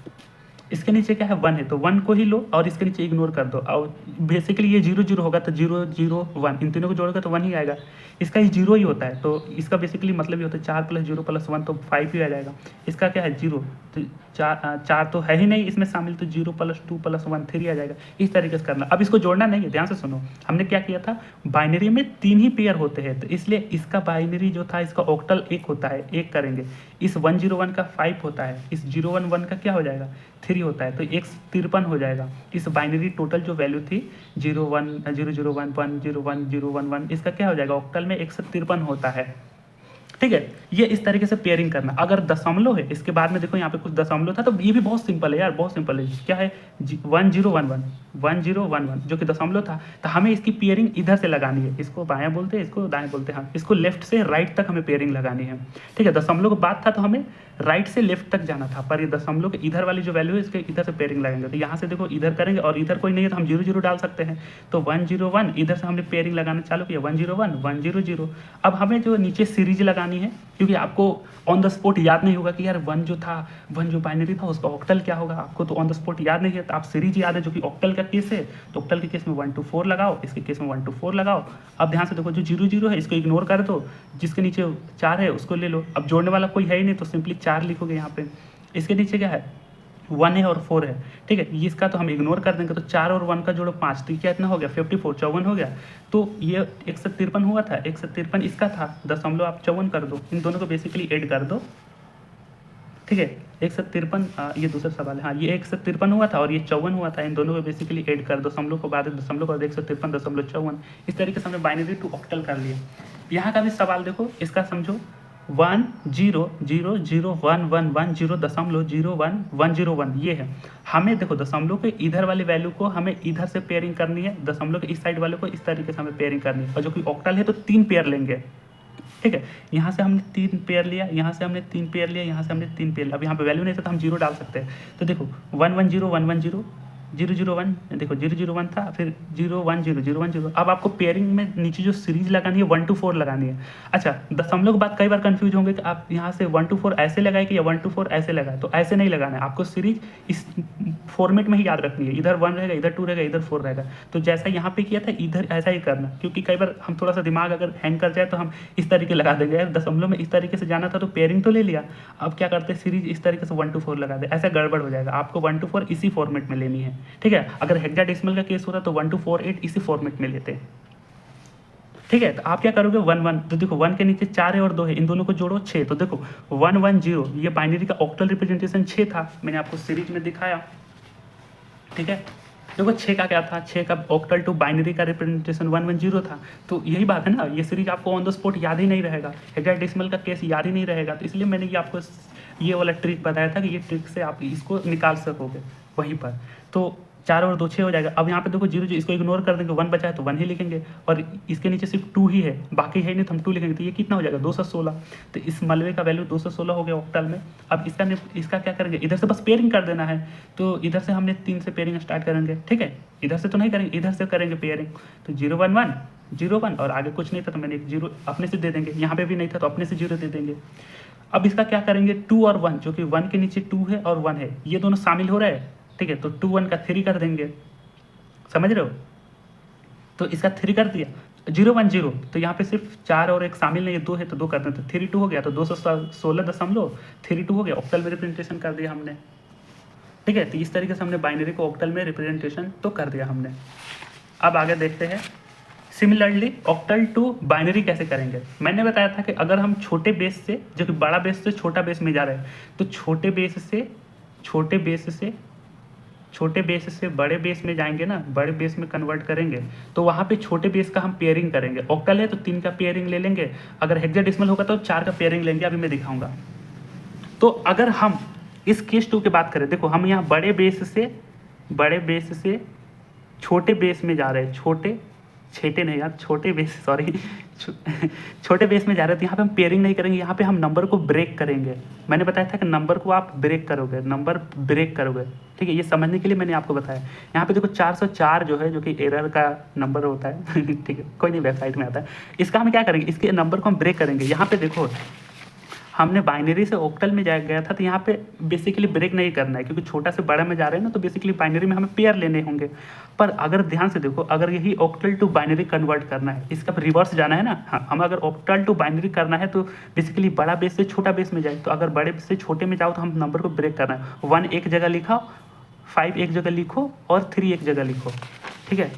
[SPEAKER 2] इसके नीचे क्या है, 1 है, तो 1 को ही लो और इसके नीचे इग्नोर कर दो। और बेसिकली ये 0 होगा, तो 001 इन तीनों को जोड़ोगे तो 1 ही आएगा। इसका ही 0 ही होता है, तो इसका बेसिकली मतलब ये होता है 4 + 0 + 1 तो 5 ही आ जाएगा। इसका क्या है 0, तो 4 तो है ही नहीं इसमें शामिल, तो 0 + 2 + 1 3 आ जाएगा। इस तरीके से करना। अब इसको जोड़ना नहीं है, ध्यान से सुनो, हमने क्या किया था, बाइनरी में 3 ही पेयर होते हैं, तो इसलिए इसका बाइनरी जो था इसका ऑक्टल 1 होता है, 1 करेंगे। इस 101 का 5 होता है, इस 011 का क्या हो जाएगा, 3 होता है, तो 153 हो जाएगा। इस बाइनरी टोटल जो वैल्यू थी 01 0011 01 011, इसका क्या हो जाएगा, ऑक्टल में 153 होता है, ठीक है। ये इस तरीके से पेयरिंग करना। अगर दशमलव है, इसके बाद में देखो यहाँ पे कुछ दशमलव था, तो ये भी बहुत सिंपल है यार, बहुत सिंपल है। क्या है 1011 जो कि दशमलव था, तो हमें इसकी पेयरिंग इधर से लगानी है। इसको बायां बोलते हैं, इसको दाएं बोलते हैं, हाँ, इसको लेफ्ट से राइट तक हमें पेयरिंग लगानी है, ठीक है। दशमलव के बाद था तो हमें राइट से लेफ्ट तक जाना था, पर ये दशमलव के इधर वाली जो वैल्यू है इसके इधर से पेयरिंग लगाएंगे। तो यहाँ से देखो इधर करेंगे, और इधर कोई नहीं है तो हम 0 डाल सकते हैं। तो 101 इधर से हमने पेयरिंग लगाना चालू किया, 101 100। अब हमें जो नीचे सीरीज लगानी है, क्योंकि आपको ऑन द स्पॉट याद नहीं होगा कि यार 1 जो था, 1 जो बाइनरी था उसका ऑक्टल क्या होगा, आपको तो ऑन द स्पॉट याद नहीं है, तो आप सीरीज याद है जो कि ऑक्टल का केस है, तो ऑक्टल के केस में 1 to 4 लगाओ, इसके केस में 1 to 4 लगाओ। अब ध्यान से देखो जो 0 है इसको इग्नोर कर दो, जिसके नीचे 4 है उसको ले लो। अब जोड़ने वाला कोई है ही नहीं, तो सिंपली 4 लिखोगे यहाँ पे। इसके नीचे क्या है, 1 है और 4 है, ठीक है, इसका तो हम इग्नोर कर देंगे। तो 4 और 1 का जोड़ो 5, तो क्या इतना हो गया 54 54 हो गया। तो ये 153 हुआ था, 153 इसका था, दशमलव आप 54 कर दो, इन दोनों को बेसिकली ऐड कर दो, ठीक है। 153 ये दूसरा सवाल है, हाँ, ये 153 हुआ था और ये 54 हुआ था, इन दोनों को बेसिकली ऐड कर दो, दशमलव को बाद दशमलव कर दो, 153.54। इस तरीके से हमने बाइनरी टू ऑक्टल कर लिया। यहाँ का भी सवाल देखो, इसका समझो, 1 0 0 0 1 1 1 0 दशमलव 0 1 1 0 1 ये है। हमें देखो दशमलव के इधर वाले वैल्यू को हमें इधर से पेयरिंग करनी है, दशमलव के इस साइड वाले को इस तरीके से हमें पेयरिंग करनी है, और जो कि ऑक्टल है तो 3 पेयर लेंगे, ठीक है। यहाँ से हमने 3 पेयर लिया, यहाँ से हमने 3 पेयर लिया, यहाँ से हमने 3 पेयर लिया। अब यहाँ पे वैल्यू नहीं था तो हम 0 डाल सकते हैं। तो देखो 1 1 0 1 1 0 001 देखो 001 था, फिर 010 010। अब आपको पेयरिंग में नीचे जो सीरीज लगानी है 1 to 4 लगानी है। अच्छा, दशमलव के बाद कई बार कंफ्यूज होंगे कि आप यहाँ से 1 to 4 ऐसे लगाए कि या 1 to 4 ऐसे लगाए, तो ऐसे नहीं लगाना है, आपको सीरीज इस फॉर्मेट में ही याद रखनी है। इधर 1 रहेगा, इधर 2 रहेगा, इधर 4 रहेगा। तो जैसा यहाँ पे किया था इधर ऐसा ही करना, क्योंकि कई बार हम थोड़ा सा दिमाग अगर हैंग कर जाए तो हम इस तरीके लगा देंगे, यार दशमलव में इस तरीके से जाना था तो पेयरिंग तो ले लिया, अब क्या करते हैं सीरीज इस तरीके से 1 to 4 लगा दे, ऐसा गड़बड़ हो जाएगा। आपको 1 to 4 इसी फॉर्मेट में लेनी है, ठीक है। अगर हेक्साडेसिमल का केस होता तो 1 to 4 8 इसी फॉर्मेट में लेते हैं, ठीक है। तो आप क्या करोगे 1 1, तो देखो 1 के नीचे 4 है और 2 है, इन दोनों को जोड़ो 6, तो देखो 1 1 0, ये बाइनरी का ऑक्टल रिप्रेजेंटेशन 6 था, मैंने आपको सीरीज में दिखाया, ठीक है। देखो 6 का क्या था, 6 का ऑक्टल टू बाइनरी का रिप्रेजेंटेशन 1 1 0 था। तो यही बात है ना, ये सीरीज आपको ऑन द स्पॉट याद ही नहीं रहेगा, हेक्साडेसिमल का केस याद ही नहीं रहेगा, तो इसलिए मैंने ये आपको ये वाला ट्रिक बताया था कि ये ट्रिक से आप इसको निकाल सकोगे वहीं पर। तो 4 और 2 6 हो जाएगा। अब यहाँ पे देखो 0 0 इसको इग्नोर कर देंगे, 1 बचा है तो 1 ही लिखेंगे, और इसके नीचे सिर्फ 2 ही है, बाकी है नहीं तो हम 2 लिखेंगे, तो ये कितना हो जाएगा 216। तो इस मलबे का वैल्यू 216 हो गया ऑक्टल में। अब इसका क्या करेंगे, इधर से बस पेयरिंग कर देना है, तो इधर से हमने 3 से पेयरिंग स्टार्ट करेंगे, ठीक है। इधर से तो नहीं करेंगे, इधर से करेंगे पेयरिंग, तो 0 1 1 0 1, और आगे कुछ नहीं था तो मैंने 0 अपने से दे देंगे, यहाँ पे भी नहीं था तो अपने से 0 दे देंगे। अब इसका क्या करेंगे 2 और 1, जो कि 1 के नीचे 2 है और 1 है, ये दोनों शामिल हो रहे हैं, ठीक है। तो 2 1 का 3 कर देंगे, समझ रहे हो। तो इसका 3 कर दिया, 0 1 0, तो यहाँ पे सिर्फ 4 और 1 शामिल नहीं है, 2 है तो 2 कर दें, तो 3 2 हो गया, तो 216.32 हो गया, ऑक्टल में रिप्रेजेंटेशन कर दिया हमने, ठीक है। तो इस तरीके से हमने बाइनरी को ऑक्टल में रिप्रेजेंटेशन तो कर दिया हमने। अब आगे देखते हैं सिमिलरली ऑक्टल टू बाइनरी कैसे करेंगे। मैंने बताया था कि अगर हम छोटे बेस से, जो कि बड़ा बेस से छोटा बेस में जा रहे हैं, तो छोटे बेस से बड़े बेस में जाएंगे ना, बड़े बेस में कन्वर्ट करेंगे, तो वहाँ पे छोटे बेस का हम पेयरिंग करेंगे। ऑक्टल है तो 3 का पेयरिंग ले लेंगे, अगर हेक्साडेसिमल होगा तो 4 का पेयरिंग लेंगे, अभी मैं दिखाऊंगा। तो अगर हम इस केस 2 की बात करें, देखो हम यहाँ बड़े बेस से छोटे बेस में जा रहे हैं, छोटे बेस में जा रहे हैं, तो यहाँ पे हम पेयरिंग नहीं करेंगे, यहाँ पे हम नंबर को ब्रेक करेंगे। मैंने बताया था कि नंबर को आप ब्रेक करोगे, ठीक है। ये समझने के लिए मैंने आपको बताया। यहाँ पे देखो 404 जो है, जो कि एरर का नंबर होता है ठीक है, कोई नहीं, वेबसाइट में आता है। इसका हम क्या करेंगे, इसके नंबर को हम ब्रेक करेंगे। यहाँ पे देखो हमने बाइनरी से ऑक्टल में गया था, तो यहाँ पे बेसिकली ब्रेक नहीं करना है, क्योंकि छोटा से बड़ा में जा रहे हैं ना, तो बेसिकली बाइनरी में हमें पेयर लेने होंगे। पर अगर ध्यान से देखो, अगर यही ऑक्टल टू बाइनरी कन्वर्ट करना है, इसका रिवर्स जाना है ना, हाँ, हम अगर ऑक्टल टू बाइनरी करना है तो बेसिकली बड़ा बेस से छोटा बेस में जाए, तो अगर बड़े बेस से छोटे में जाओ तो हम नंबर को ब्रेक करना है। 1 एक जगह लिखो, 5 एक जगह लिखो, और 3 एक जगह लिखो, ठीक है।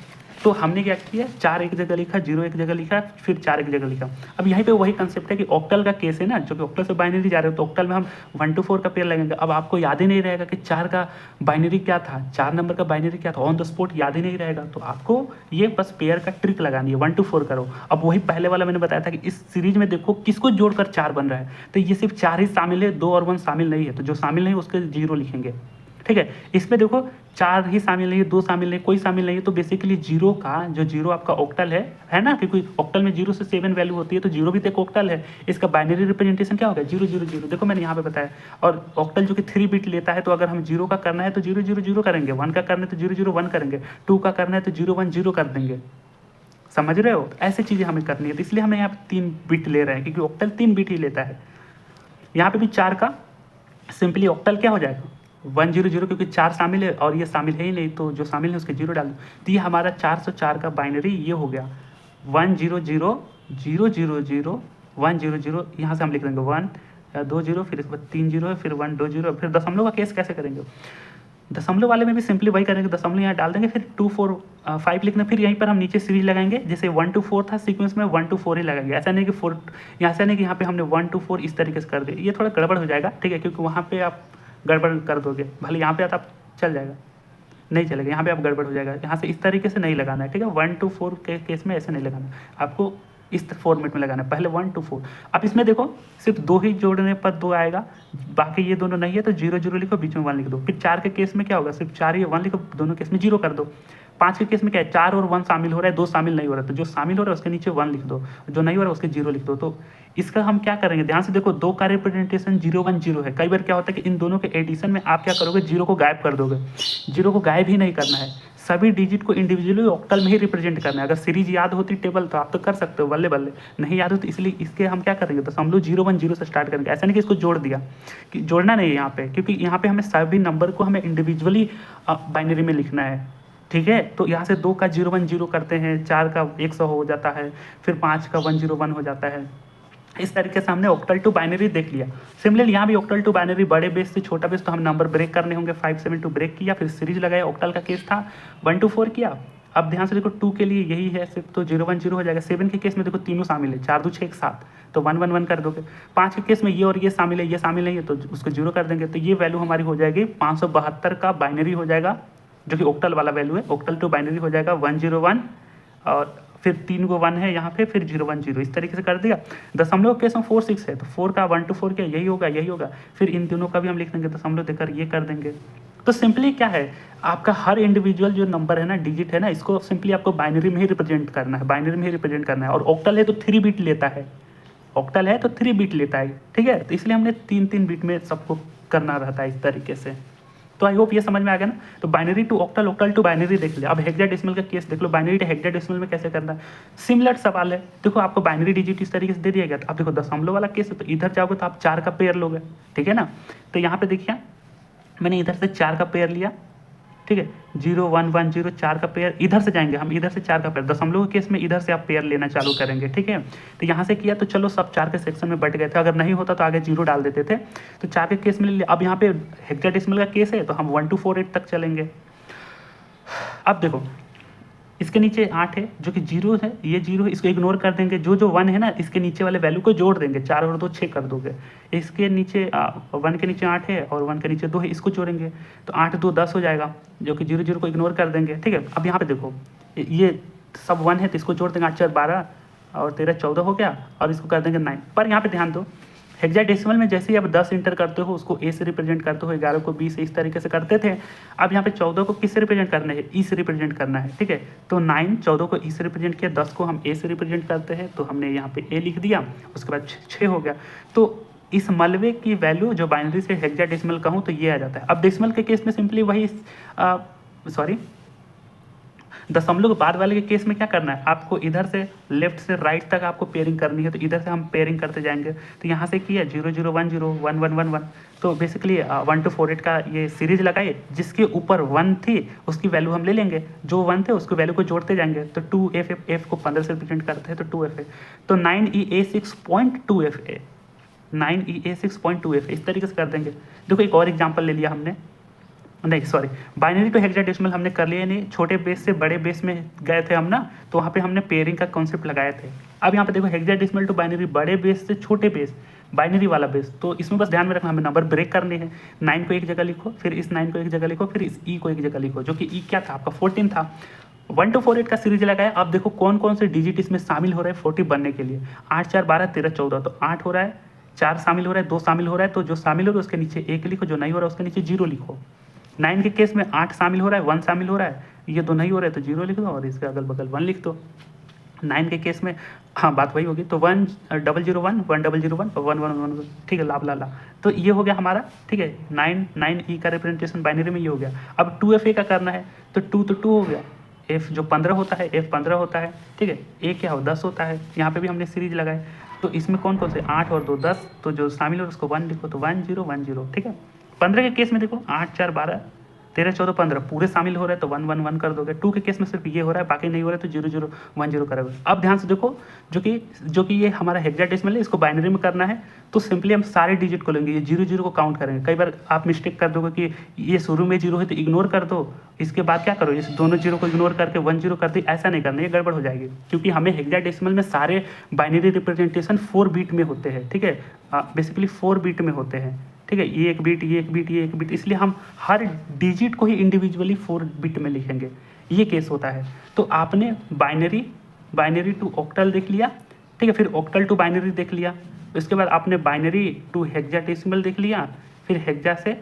[SPEAKER 2] तो हमने क्या किया, 4 एक जगह लिखा, 0 एक जगह लिखा, फिर 4 एक जगह लिखा। अब यहाँ पे वही कंसेप्ट है कि ऑक्टल का केस है ना, जो कि ऑक्टल से बाइनरी जा रहे हो, तो ऑक्टल में हम 1 to 4 का पेयर लगेंगे। अब आपको याद ही नहीं रहेगा कि 4 का बाइनरी क्या था, 4 नंबर का बाइनरी क्या था, ऑन द स्पॉट याद ही नहीं रहेगा, तो आपको ये बस पेयर का ट्रिक लगानी है, 1 to 4 करो। अब वही पहले वाला मैंने बताया था कि इस सीरीज में देखो किसको जोड़कर 4 बन रहा है, तो ये सिर्फ 4 ही शामिल है, 2 और 1 शामिल नहीं है, तो जो शामिल नहीं है उसके 0 लिखेंगे, ठीक है। इसमें देखो 4 ही शामिल नहीं है, 2 शामिल नहीं, कोई शामिल नहीं है, तो बेसिकली 0 का जो 0 आपका ऑक्टल है ना, क्योंकि ऑक्टल में 0 से 7 वैल्यू होती है, तो 0 भी तो एक ऑक्टल है। इसका बाइनरी रिप्रेजेंटेशन क्या होगा 0 0 0, देखो मैंने यहाँ पे बताया। और ऑक्टल जो कि 3 बिट लेता है, तो अगर हम 0 का करना है तो 0 0 0 करेंगे, 1 का करना है तो 0 0 1 करेंगे, 2 का करना है तो 0 1 0 कर देंगे, समझ रहे हो। ऐसी चीज़ें हमें करनी है, तो इसलिए हमें यहाँ पे 3 बिट ले रहे हैं, क्योंकि ऑक्टल 3 बिट ही लेता है। यहाँ पे भी 4 का सिंपली ऑक्टल क्या हो जाएगा 1 0 0, क्योंकि 4 शामिल है और ये शामिल है ही नहीं, तो जो शामिल है उसके 0 डाल दो। तो ये हमारा 404 का बाइनरी ये हो गया 1 0 0 0 0 0 1 0 0। यहाँ से हम लिख देंगे 1 2 0, फिर इसके बाद 3 0 है, फिर 1 2 0। फिर दशमलव का केस कैसे करेंगे, दशमलव वाले में भी सिंपली वही करेंगे, दशमलव यहाँ डाल देंगे, फिर 2 4 5 लिखना, फिर यहीं पर हम नीचे सीरीज लगाएंगे, जैसे 1 to 4 था सीक्वेंस में, 1 to 4 ही लगाएंगे। ऐसा नहीं कि 4, ऐसा नहीं कि यहाँ पे हमने 1 to 4 इस तरीके से कर दिया, ये थोड़ा गड़बड़ हो जाएगा, ठीक है, क्योंकि वहाँ पे आप गड़बड़ कर दोगे, भले यहाँ पे आता आप चल जाएगा, नहीं चलेगा, यहाँ पे आप गड़बड़ हो जाएगा। यहाँ से इस तरीके से नहीं लगाना है, ठीक है। 1 to 4 के केस में ऐसे नहीं लगाना, आपको इस फॉर्मेट में लगाना है, पहले 1 to 4। अब इसमें देखो सिर्फ 2 ही जोड़ने पर 2 आएगा, बाकी ये दोनों नहीं है, तो 0 0 लिखो, बीच में 1 लिख दो। फिर 4 के केस में क्या होगा, सिर्फ 4 ही 1 लिखो, दोनों केस में 0 कर दो। 5 के केस में क्या है, 4 और 1 शामिल हो रहा है, 2 शामिल नहीं हो रहा है, तो जो शामिल हो रहा है उसके नीचे 1 लिख दो, जो नहीं हो रहा है उसके 0 लिख दो। तो इसका हम क्या करेंगे, ध्यान से देखो, 2 का रिप्रेजेंटेशन 0 1 0 है। कई बार क्या होता है कि इन दोनों के एडिशन में आप क्या करोगे, 0 को गायब कर दोगे। 0 को गायब ही नहीं करना है, सभी डिजिट को इंडिविजुअली ऑक्टल में ही रिप्रेजेंट करना है। अगर सीरीज याद होती टेबल तो आप तो कर सकते हो, बल्ले बल्ले। नहीं याद होती, इसलिए इसके हम क्या करेंगे, तो हम लोग 0 1 0 से स्टार्ट करेंगे। ऐसा नहीं कि इसको जोड़ दिया, कि जोड़ना नहीं है यहाँ पे, क्योंकि यहाँ पे हमें सभी नंबर को हमें इंडिविजुअली बाइनरी में लिखना है, ठीक है। तो यहाँ से 2 का 0 1 0 करते हैं, 4 का 100 हो जाता है, फिर 5 का 1 0 1 हो जाता है। इस तरीके से हमने ऑक्टल टू बाइनरी देख लिया। सिमिलरली यहाँ भी ऑक्टल टू बाइनरी, बड़े बेस से छोटा बेस, तो हम नंबर ब्रेक करने होंगे। 5 7 2 ब्रेक किया, फिर सीरीज लगाया, ऑक्टल का केस था 1 2 4 किया। अब ध्यान से देखो 2 के लिए यही है सिर्फ, तो 0 1 0 हो जाएगा। 7 के केस में देखो तीनों शामिल है, 4 2 6 1 7, तो 1 1 1 कर दोगे। 5 के केस में ये और ये शामिल है, ये शामिल नहीं है, तो उसको 0 कर देंगे। तो ये वैल्यू हमारी हो जाएगी 572 का बाइनरी हो जाएगा, जो कि ऑक्टल वाला वैल्यू है। ऑक्टल टू बाइनरी हो जाएगा 1 0 1, और फिर 3 को 1 है यहाँ पे, फिर 0 1 0, इस तरीके से कर दिया। दशमलव केस में 4 6 है, तो 4 का 1 2 4 क्या, यही होगा यही होगा। फिर इन दोनों का भी हम लिख देंगे दशमलव देकर, ये कर देंगे। तो सिंपली क्या है, आपका हर इंडिविजुअल जो नंबर है ना, डिजिट है ना, इसको सिंपली आपको बाइनरी में ही रिप्रेजेंट करना है, बाइनरी में ही रिप्रेजेंट करना है। और ऑक्टल है तो 3 बिट लेता है, ऑक्टल है तो 3 बिट लेता है, ठीक है। तो इसलिए हमने 3 बिट में सबको करना रहता है इस तरीके से। तो आई होप ये समझ में आ गया ना। तो binary to octal, octal to binary देख लिया। अब हेक्साडेसिमल का केस देख लो, बाइनरी टू हेक्साडेसिमल में कैसे करना है, सिमिलर सवाल है। देखो आपको बाइनरी डिजिट इस तरीके से दे दिया गया, अब देखो दशमलव वाला केस है, तो इधर जाओगे तो आप 4 का पेयर लोगे, ठीक है ना। तो यहाँ पे देखिए मैंने इधर से 4 का पेयर लिया, ठीक है, 0 1 1 0, 4 का पेयर। इधर से जाएंगे हम, इधर से 4 का पेयर, दशमलव के केस में इधर से आप पेयर लेना चालू करेंगे, ठीक है। तो यहाँ से किया तो चलो सब 4 के सेक्शन में बट गए थे, अगर नहीं होता तो आगे 0 डाल देते थे। तो 4 के केस में ले लिया। अब यहाँ पे हेक्साडेसिमल का केस है, तो हम 1 2 4 8 तक चलेंगे। अब देखो इसके नीचे 8 है, जो कि 0 है, ये 0 है, इसको इग्नोर कर देंगे। जो 1 है ना, इसके नीचे वाले वैल्यू को जोड़ देंगे, 4 और 2 6 कर दोगे। इसके नीचे 1 के नीचे 8 है और 1 के नीचे 2 है, इसको जोड़ेंगे तो 8 2 10 हो जाएगा, जो कि 0 0 को इग्नोर कर देंगे, ठीक है। अब यहाँ पे देखो ये सब 1 है, तो इसको जोड़ देंगे, 8 4 12 और 13 14 हो गया, और इसको कर देंगे 9। पर यहाँ पे ध्यान दो, हेक्साडेसिमल में जैसे ही आप 10 इंटर करते हो उसको ए से रिप्रेजेंट करते हो, 11 को बी से, इस तरीके से करते थे। अब यहाँ पे 14 को किससे रिप्रेजेंट करना है, ई से रिप्रेजेंट करना है, ठीक है। तो 9 14 को ई से रिप्रेजेंट किया, 10 को हम ए से रिप्रेजेंट करते हैं, तो हमने यहाँ पे ए लिख दिया। उसके बाद 6 हो गया। तो इस मलबे की वैल्यू जो बाइनरी से हेक्साडेसिमल कहूँ तो ये आ जाता है। अब डेसिमल के केस में सिंपली वही दशमलव के बाद वाले के केस में क्या करना है, आपको इधर से लेफ्ट से राइट तक आपको पेयरिंग करनी है, तो इधर से हम पेयरिंग करते जाएंगे। तो यहाँ से किया 0 0 1 0 1 1 1 1, तो बेसिकली 1 2 4 8 का ये सीरीज लगाए, जिसके ऊपर 1 थी उसकी वैल्यू हम ले लेंगे, जो 1 थे उसकी वैल्यू को जोड़ते जाएंगे। तो 2f f को 15 से रिप्रेजेंट करते हैं, तो 2f है, तो 9EA6.2f है, 9EA6.2f इस तरीके से कर देंगे। देखो एक और एग्जाम्पल ले लिया हमने, नहीं सॉरी, बाइनरी टू हेक्साडेसिमल हमने कर लिया, नहीं छोटे बेस से बड़े बेस में गए थे हम ना, तो वहाँ पे हमने पेयरिंग का कॉन्सेप्ट लगाए थे। अब यहाँ पे देखो हेक्साडेसिमल टू बाइनरी, बड़े बेस से छोटे बेस, बाइनरी वाला बेस, तो इसमें बस ध्यान में रखना, हमें नंबर ब्रेक करने हैं। 9 को एक जगह लिखो, फिर इस 9 को एक जगह लिखो, फिर इस ई को एक जगह लिखो, जो कि ई क्या था आपका 14 था। 1 2 4 8 का सीरीज लगाया। अब देखो कौन कौन से डिजिट इसमें शामिल हो रहे हैं 40 बनने के लिए, 8 4 12 13 14, तो 8 हो रहा है, 4 शामिल हो रहा है, 2 शामिल हो रहा है, तो जो शामिल हो रहा है उसके नीचे 1 लिखो, जो नहीं हो रहा है उसके नीचे 0 लिखो। 9 के केस में 8 शामिल हो रहा है, 1 शामिल हो रहा है, ये 2 नहीं हो रहा है तो 0 लिख दो, और इसके अगल बगल 1 लिख दो। 9 के केस में हाँ बात वही होगी, तो 1 0 0 1 1 0 0 1 1 1 1 1, ठीक है, लाभ लाला। तो ये हो गया हमारा, ठीक है, 9 ई का रिप्रेजेंटेशन बाइनरी में ये हो गया। अब 2FA का करना है, तो 2 हो गया, F जो 15 होता है, F 15 होता है, ठीक है, A क्या हो 10 होता है। यहाँ पे भी हमने सीरीज लगाए, तो इसमें कौन कौन से 8 और 2 10, तो जो शामिल हो उसको 1 लिखो, तो 1 0 1 0, ठीक है। 15 के केस में देखो 8 4 12 13 14 15 पूरे शामिल हो रहे हैं, तो 1 1 1 कर दोगे। 2 के केस में सिर्फ ये हो रहा है, बाकी नहीं हो रहा है, तो 0 0 1 0 करोगे। अब ध्यान से देखो, जो कि ये हमारा हेक्साडेसिमल है, इसको बाइनरी में करना है, तो सिंपली हम सारे डिजिट को लेंगे, ये 0 0 को काउंट करेंगे। कई बार आप मिस्टेक कर दोगे कि ये शुरू में 0 है तो इग्नोर कर दो, इसके बाद क्या करो, इस दोनों 0 को इग्नोर करके 1 0 कर दी, ऐसा नहीं करना, ये गड़बड़ हो जाएगी। क्योंकि हमें हेक्साडेसिमल में सारे बाइनरी रिप्रेजेंटेशन 4 बिट में होते हैं, ठीक है, बेसिकली 4 बिट में होते हैं, ठीक है, ये 1 बिट, ये 1 बिट, ये 1 बिट, इसलिए हम हर डिजिट को ही इंडिविजुअली 4 बिट में लिखेंगे, ये केस होता है। तो आपने बाइनरी टू ऑक्टल देख लिया, ठीक है, फिर ऑक्टल टू बाइनरी देख लिया, इसके बाद आपने बाइनरी टू हेक्साडेसिमल देख लिया, फिर हेक्सा से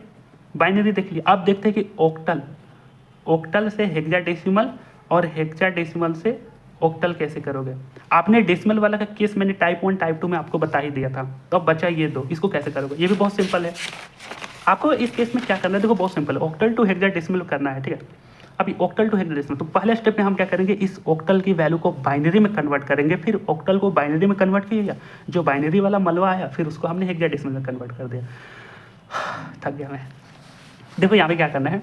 [SPEAKER 2] बाइनरी देख लिया। अब देखते हैं कि ऑक्टल से हेक्साडेसिमल और हेक्साडेसिमल से ऑक्टल कैसे करोगे। आपने डेसिमल वाला का केस मैंने टाइप 1 टाइप 2 में आपको बता ही दिया था, तो अब बचा ये दो, इसको कैसे करोगे, ये भी बहुत सिंपल है। आपको इस केस में क्या करना है, देखो बहुत सिंपल है, ऑक्टल टू हेक्साडेसिमल करना है, ठीक है। अभी ऑक्टल टू हेक्साडेसिमल, तो पहले स्टेप में हम क्या करेंगे, इस ऑक्टल की वैल्यू को बाइनरी में कन्वर्ट करेंगे, फिर ऑक्टल को बाइनरी में कन्वर्ट किया, जो बाइनरी वाला मलवा आया फिर उसको हमने हेक्साडेसिमल में कन्वर्ट कर दिया। थक गया मैं। देखो यहाँ पे क्या करना है,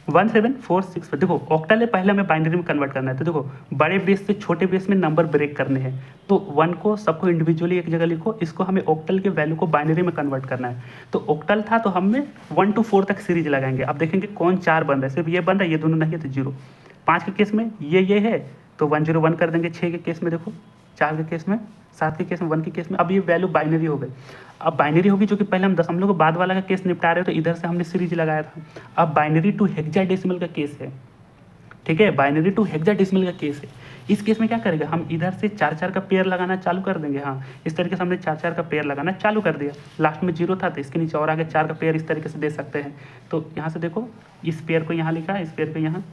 [SPEAKER 2] 1746 देखो ऑक्टल है, पहले हमें बाइनरी में कन्वर्ट करना है, तो देखो बड़े बेस से छोटे बेस में नंबर ब्रेक करने हैं, तो 1 को सबको इंडिविजुअली एक जगह लिखो, इसको हमें ऑक्टल के वैल्यू को बाइनरी में कन्वर्ट करना है। तो ऑक्टल था तो हमें 1 to 4 तक सीरीज लगाएंगे। अब देखेंगे कौन 4 बन रहा है, सिर्फ ये बन रहा है, ये दोनों नहीं है तो 0। 5 के केस में ये है तो 101 कर देंगे, 6 के केस में देखो, 4 के केस में, 7 के केस में, 1 के केस में। अब ये वैल्यू बाइनरी हो गई। अब बाइनरी होगी, जो कि पहले हम दशमलव के बाद वाला का केस निपटा रहे हो, तो इधर से हमने सीरीज लगाया था। अब बाइनरी टू हेक्साडेसिमल का केस है, ठीक है, बाइनरी टू हेक्साडेसिमल का केस है। इस केस में क्या करेगा, हम इधर से 4-4 का पेयर लगाना चालू कर देंगे। हाँ, इस तरीके से हमने 4-4 का पेयर लगाना चालू कर दिया। लास्ट में 0 था तो इसके नीचे और आगे 4 का पेयर इस तरीके से दे सकते हैं। तो यहाँ से देखो, इस पेयर को यहाँ लिखा है, इस पेयर को यहाँ,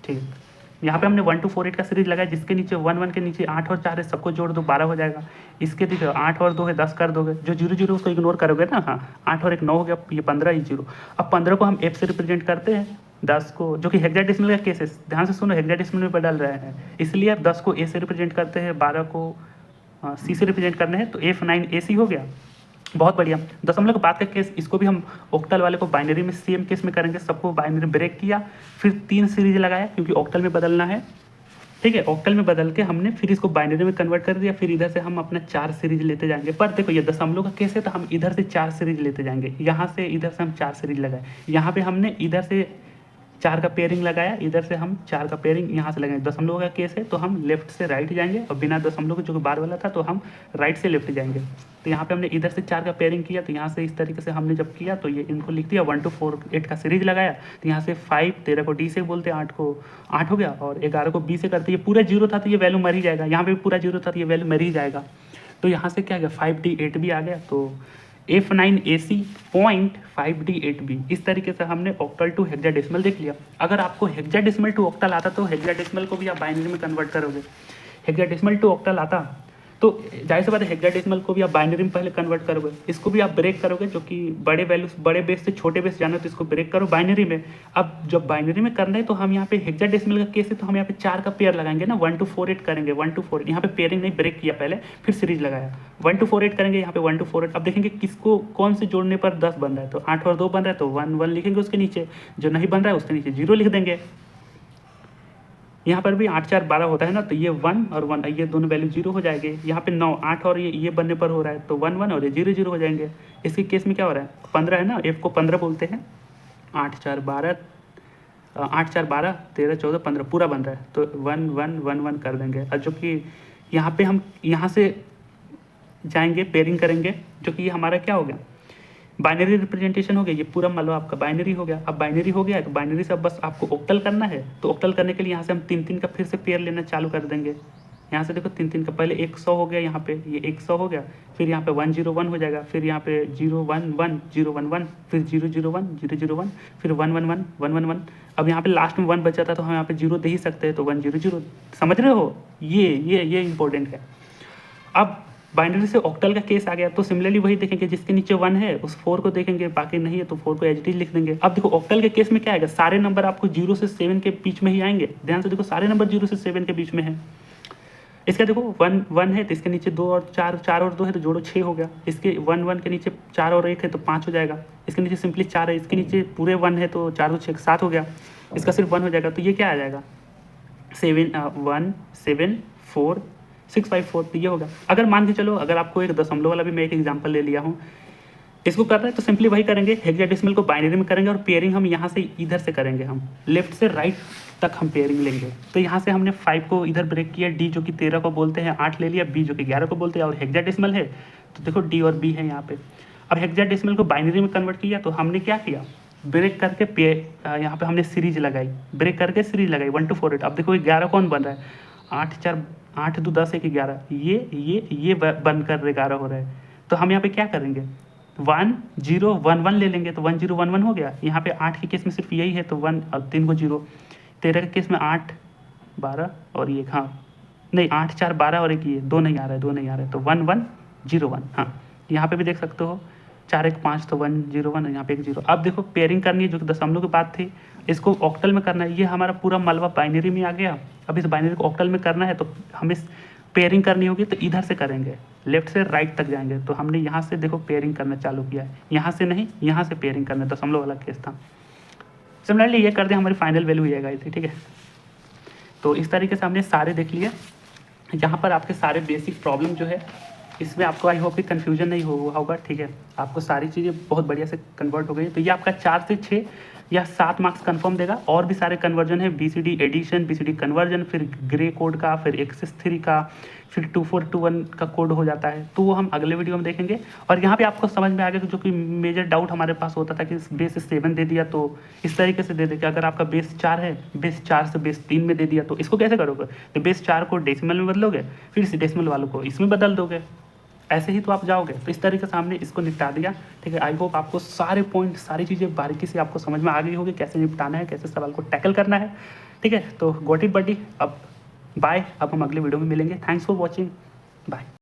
[SPEAKER 2] ठीक है। यहाँ पे हमने 1 to 4 8 का सीरीज लगाया, जिसके नीचे 1 1 के नीचे 8 और 4 है, सबको जोड़ दो 12 हो जाएगा। इसके देखो 8 और 2 है 10 कर दोगे, जो 0 0 उसको इग्नोर करोगे ना। हाँ, 8 और 1 9 हो गया, ये 15 ही 0। अब 15 को हम F से रिप्रेजेंट करते हैं, 10 को, जो कि हेक्साडेसिमल का केस है, ध्यान से सुनो, हेक्साडेसिमल में बदल रहे हैं, इसलिए अब 10 को A से रिप्रेजेंट करते हैं, 12 को C से रिप्रेजेंट करने हैं, तो F9AC हो गया। बहुत बढ़िया। दशमलव के बाद का केस, इसको भी हम ऑक्टल वाले को बाइनरी में सेम केस में करेंगे, सबको बाइनरी ब्रेक किया, फिर 3 सीरीज लगाया, क्योंकि ऑक्टल में बदलना है, ठीक है। ऑक्टल में बदल के हमने फिर इसको बाइनरी में कन्वर्ट कर दिया, फिर इधर से हम अपना 4 सीरीज लेते जाएंगे। पर देखो ये दशमलव का केस है, तो हम इधर से 4 सीरीज लेते जाएंगे, यहाँ से इधर से हम 4 सीरीज लगाए, यहाँ पे हमने इधर से 4 का पेयरिंग लगाया, इधर से हम 4 का पेयरिंग यहाँ से लगाएंगे। दशमलव का केस है तो हम लेफ्ट से राइट जाएंगे, और बिना दशमलव के जो कि बार वाला था तो हम राइट से लेफ्ट जाएंगे। तो यहाँ पे हमने इधर से 4 का पेयरिंग किया, तो यहाँ से इस तरीके से हमने जब किया तो ये इनको लिख दिया, 1 to 4 8 का सीरीज लगाया, तो यहाँ से 5 13 को D से बोलते हैं, 8 को 8 हो गया, और 11 को B से करते, ये पूरा 0 था तो ये वैल्यू मर ही जाएगा, यहाँ पे भी पूरा 0 था तो ये वैल्यू मर ही जाएगा। तो यहाँ से क्या आ गया, 5D 8B आ गया, तो F9AC पॉइंट 5D8B। इस तरीके से हमने ऑक्टल टू हेक्साडेसिमल देख लिया। अगर आपको हेक्साडेसिमल टू ऑक्टल आता तो हेक्साडेसिमल को भी आप बाइनरी में कन्वर्ट करोगे। हेक्साडेसिमल टू ऑक्टल आता तो जाहिर सी बात है हेक्साडेसिमल को भी आप बाइनरी में पहले कन्वर्ट करोगे, इसको भी आप ब्रेक करोगे, जो कि बड़े वैल्यूज बड़े बेस से छोटे बेस जाना है तो इसको ब्रेक करो बाइनरी में। अब जब बाइनरी में करना है तो हम यहाँ पे हेक्साडेसिमल का केस है तो हम यहाँ पे 4 का पेयर लगाएंगे ना, 1 to 4 8 करेंगे, 1 to 4 8 यहाँ पे पेयरिंग नहीं ब्रेक किया पहले, फिर सीरीज लगाया, 1 to 4 8 करेंगे, यहाँ पे 1 to 4 8। अब देखेंगे किसको कौन से जोड़ने पर 10 बन रहा है, तो 8 और 2 बन रहा है तो 1 1 लिखेंगे उसके नीचे, जो नहीं बन रहा है उसके नीचे 0 लिख देंगे। यहाँ पर भी 8 4 12 होता है ना, तो ये 1 और 1 ये दोनों वैल्यू 0 हो जाएंगे। यहाँ पे 9 8 और ये बनने पर हो रहा है तो 1 1 और ये 0 0 हो जाएंगे। इसके केस में क्या हो रहा है, 15 है ना, F को 15 बोलते हैं, 8 4 12 8 4 12 13 14 15 पूरा बन रहा है, तो 1 1 1 1 कर देंगे। और जो कि यहाँ पे हम यहाँ से जाएंगे पेयरिंग करेंगे, जो कि ये हमारा क्या हो गया, बाइनरी रिप्रेजेंटेशन हो गया, ये पूरा मान लो आपका बाइनरी हो गया। अब बाइनरी हो गया है तो बाइनरी से अब बस आपको ऑक्टल करना है, तो ऑक्टल करने के लिए यहाँ से हम 3 3 का फिर से पेयर लेना चालू कर देंगे। यहाँ से देखो 3 3 का, पहले 100 हो गया, यहाँ पे ये 100 हो गया, फिर यहाँ पे 1 0 1 हो जाएगा, फिर यहाँ पे 0 1 1 0 1 1, फिर 0 0 1 0 0 1, फिर 1 1 1 1 1 1। अब यहाँ पे लास्ट में 1 बचा था तो हम यहाँ पे 0 दे ही सकते हैं, तो 1 0 0, समझ रहे हो, ये इंपॉर्टेंट है। अब बाइनरी से ऑक्टल का केस आ गया, तो सिमिलरली वही देखेंगे, जिसके नीचे 1 है उस 4 को देखेंगे, बाकी नहीं है तो 4 को एच डी लिख देंगे। अब देखो ऑक्टल के केस में क्या आएगा, सारे नंबर आपको 0 से 7 के बीच में ही आएंगे, ध्यान से देखो सारे नंबर 0 से 7 के बीच में है। इसका देखो 1 1 है तो इसके नीचे 2 और 4 4 और 2 है तो जोड़ो 6 हो गया, इसके 1 1 के नीचे 4 और 1 है तो 5 हो जाएगा, इसके नीचे सिंपली 4 है, इसके नीचे पूरे 1 है तो 4 6 7 हो गया, इसका सिर्फ 1 हो जाएगा, तो ये क्या आ जाएगा 7 1 7 4 6 5 4, तो ये होगा। अगर मान के चलो अगर आपको एक दशमलव वाला भी मैं एक एग्जांपल ले लिया हूँ, इसको कर रहे हैं तो सिंपली वही करेंगे, हेक्साडेसिमल को बाइनरी में करेंगे और पेयरिंग हम यहाँ से इधर से करेंगे, हम लेफ्ट से राइट तक हम पेयरिंग लेंगे। तो यहाँ से हमने 5 को इधर ब्रेक किया, D जो कि 13 को बोलते हैं 8 ले लिया, B जो कि 11 को बोलते हैं, और हेक्साडेसिमल है तो देखो D और B है यहाँ पे। अब हेक्साडेसिमल को बाइनरी में कन्वर्ट किया तो हमने क्या किया, ब्रेक करके यहाँ पे हमने सीरीज लगाई, ब्रेक करके सीरीज लगाई 1 to 4 8। अब देखो 11 कौन बन रहा है, 8 4 8 2 10 1 11, ये बनकर 11 हो रहा है, तो हम यहाँ पे क्या करेंगे 1 0 1 1 ले लेंगे, तो 1 0 1 1 हो गया। यहाँ पे 8 के केस में सिर्फ यही है तो 1 और 3 को 0, 13 के केस में 8 12 और ये हाँ नहीं 8 4 12 और एक ये 2 नहीं आ रहा है तो 1 1 0 1। हाँ यहाँ पे भी देख सकते हो 4 1 5 तो 1 0 1 यहाँ पे एक 0। अब देखो पेयरिंग करनी है जो कि दशमलव की बात थी, इसको ऑक्टल में करना है। ये हमारा पूरा मलबा बाइनरी में आ गया। अब इस बाइनरी को ऑक्टल में करना है तो हमें पेयरिंग करनी होगी तो इधर से करेंगे, लेफ्ट से राइट तक जाएंगे। तो हमने यहाँ से देखो पेयरिंग करना चालू किया है, यहाँ से नहीं यहाँ से पेयरिंग करना, दशमलव वाला केस था। सिमिलरली ये कर दें हमारी फाइनल वैल्यू ये आएगी, ठीक है। तो इस तरीके से हमने सारे देख लिए। यहाँ पर आपके सारे बेसिक प्रॉब्लम जो है इसमें आपको आई होप कि कन्फ्यूजन नहीं होगा, ठीक है। आपको सारी चीज़ें बहुत बढ़िया से कन्वर्ट हो गई। तो ये आपका 4 से 6 या 7 मार्क्स कंफर्म देगा। और भी सारे कन्वर्जन है, BCD एडिशन, BCD कन्वर्जन, फिर ग्रे कोड का, फिर एक्सेस 3 का, फिर 2421 का कोड हो जाता है। तो वो हम अगले वीडियो में देखेंगे। और यहाँ पे आपको समझ में आ गया कि जो कि मेजर डाउट हमारे पास होता था कि बेस 7 दे दिया तो इस तरीके से दे दे कि अगर आपका बेस 4 है, बेस 4 से बेस 3 में दे दिया तो इसको कैसे करोगे? तो बेस 4 को डेसिमल में बदलोगे, फिर इस डेसिमल वालों को इसमें बदल दोगे, ऐसे ही तो आप जाओगे। तो इस तरीके से हमने इसको निपटा दिया, ठीक है। आई होप आपको सारे पॉइंट, सारी चीज़ें बारीकी से आपको समझ में आ गई होगी, कैसे निपटाना है, कैसे सवाल को टैकल करना है, ठीक है। तो गॉट इट बडी। अब बाय, अब हम अगले वीडियो में मिलेंगे। Thanks for watching, bye.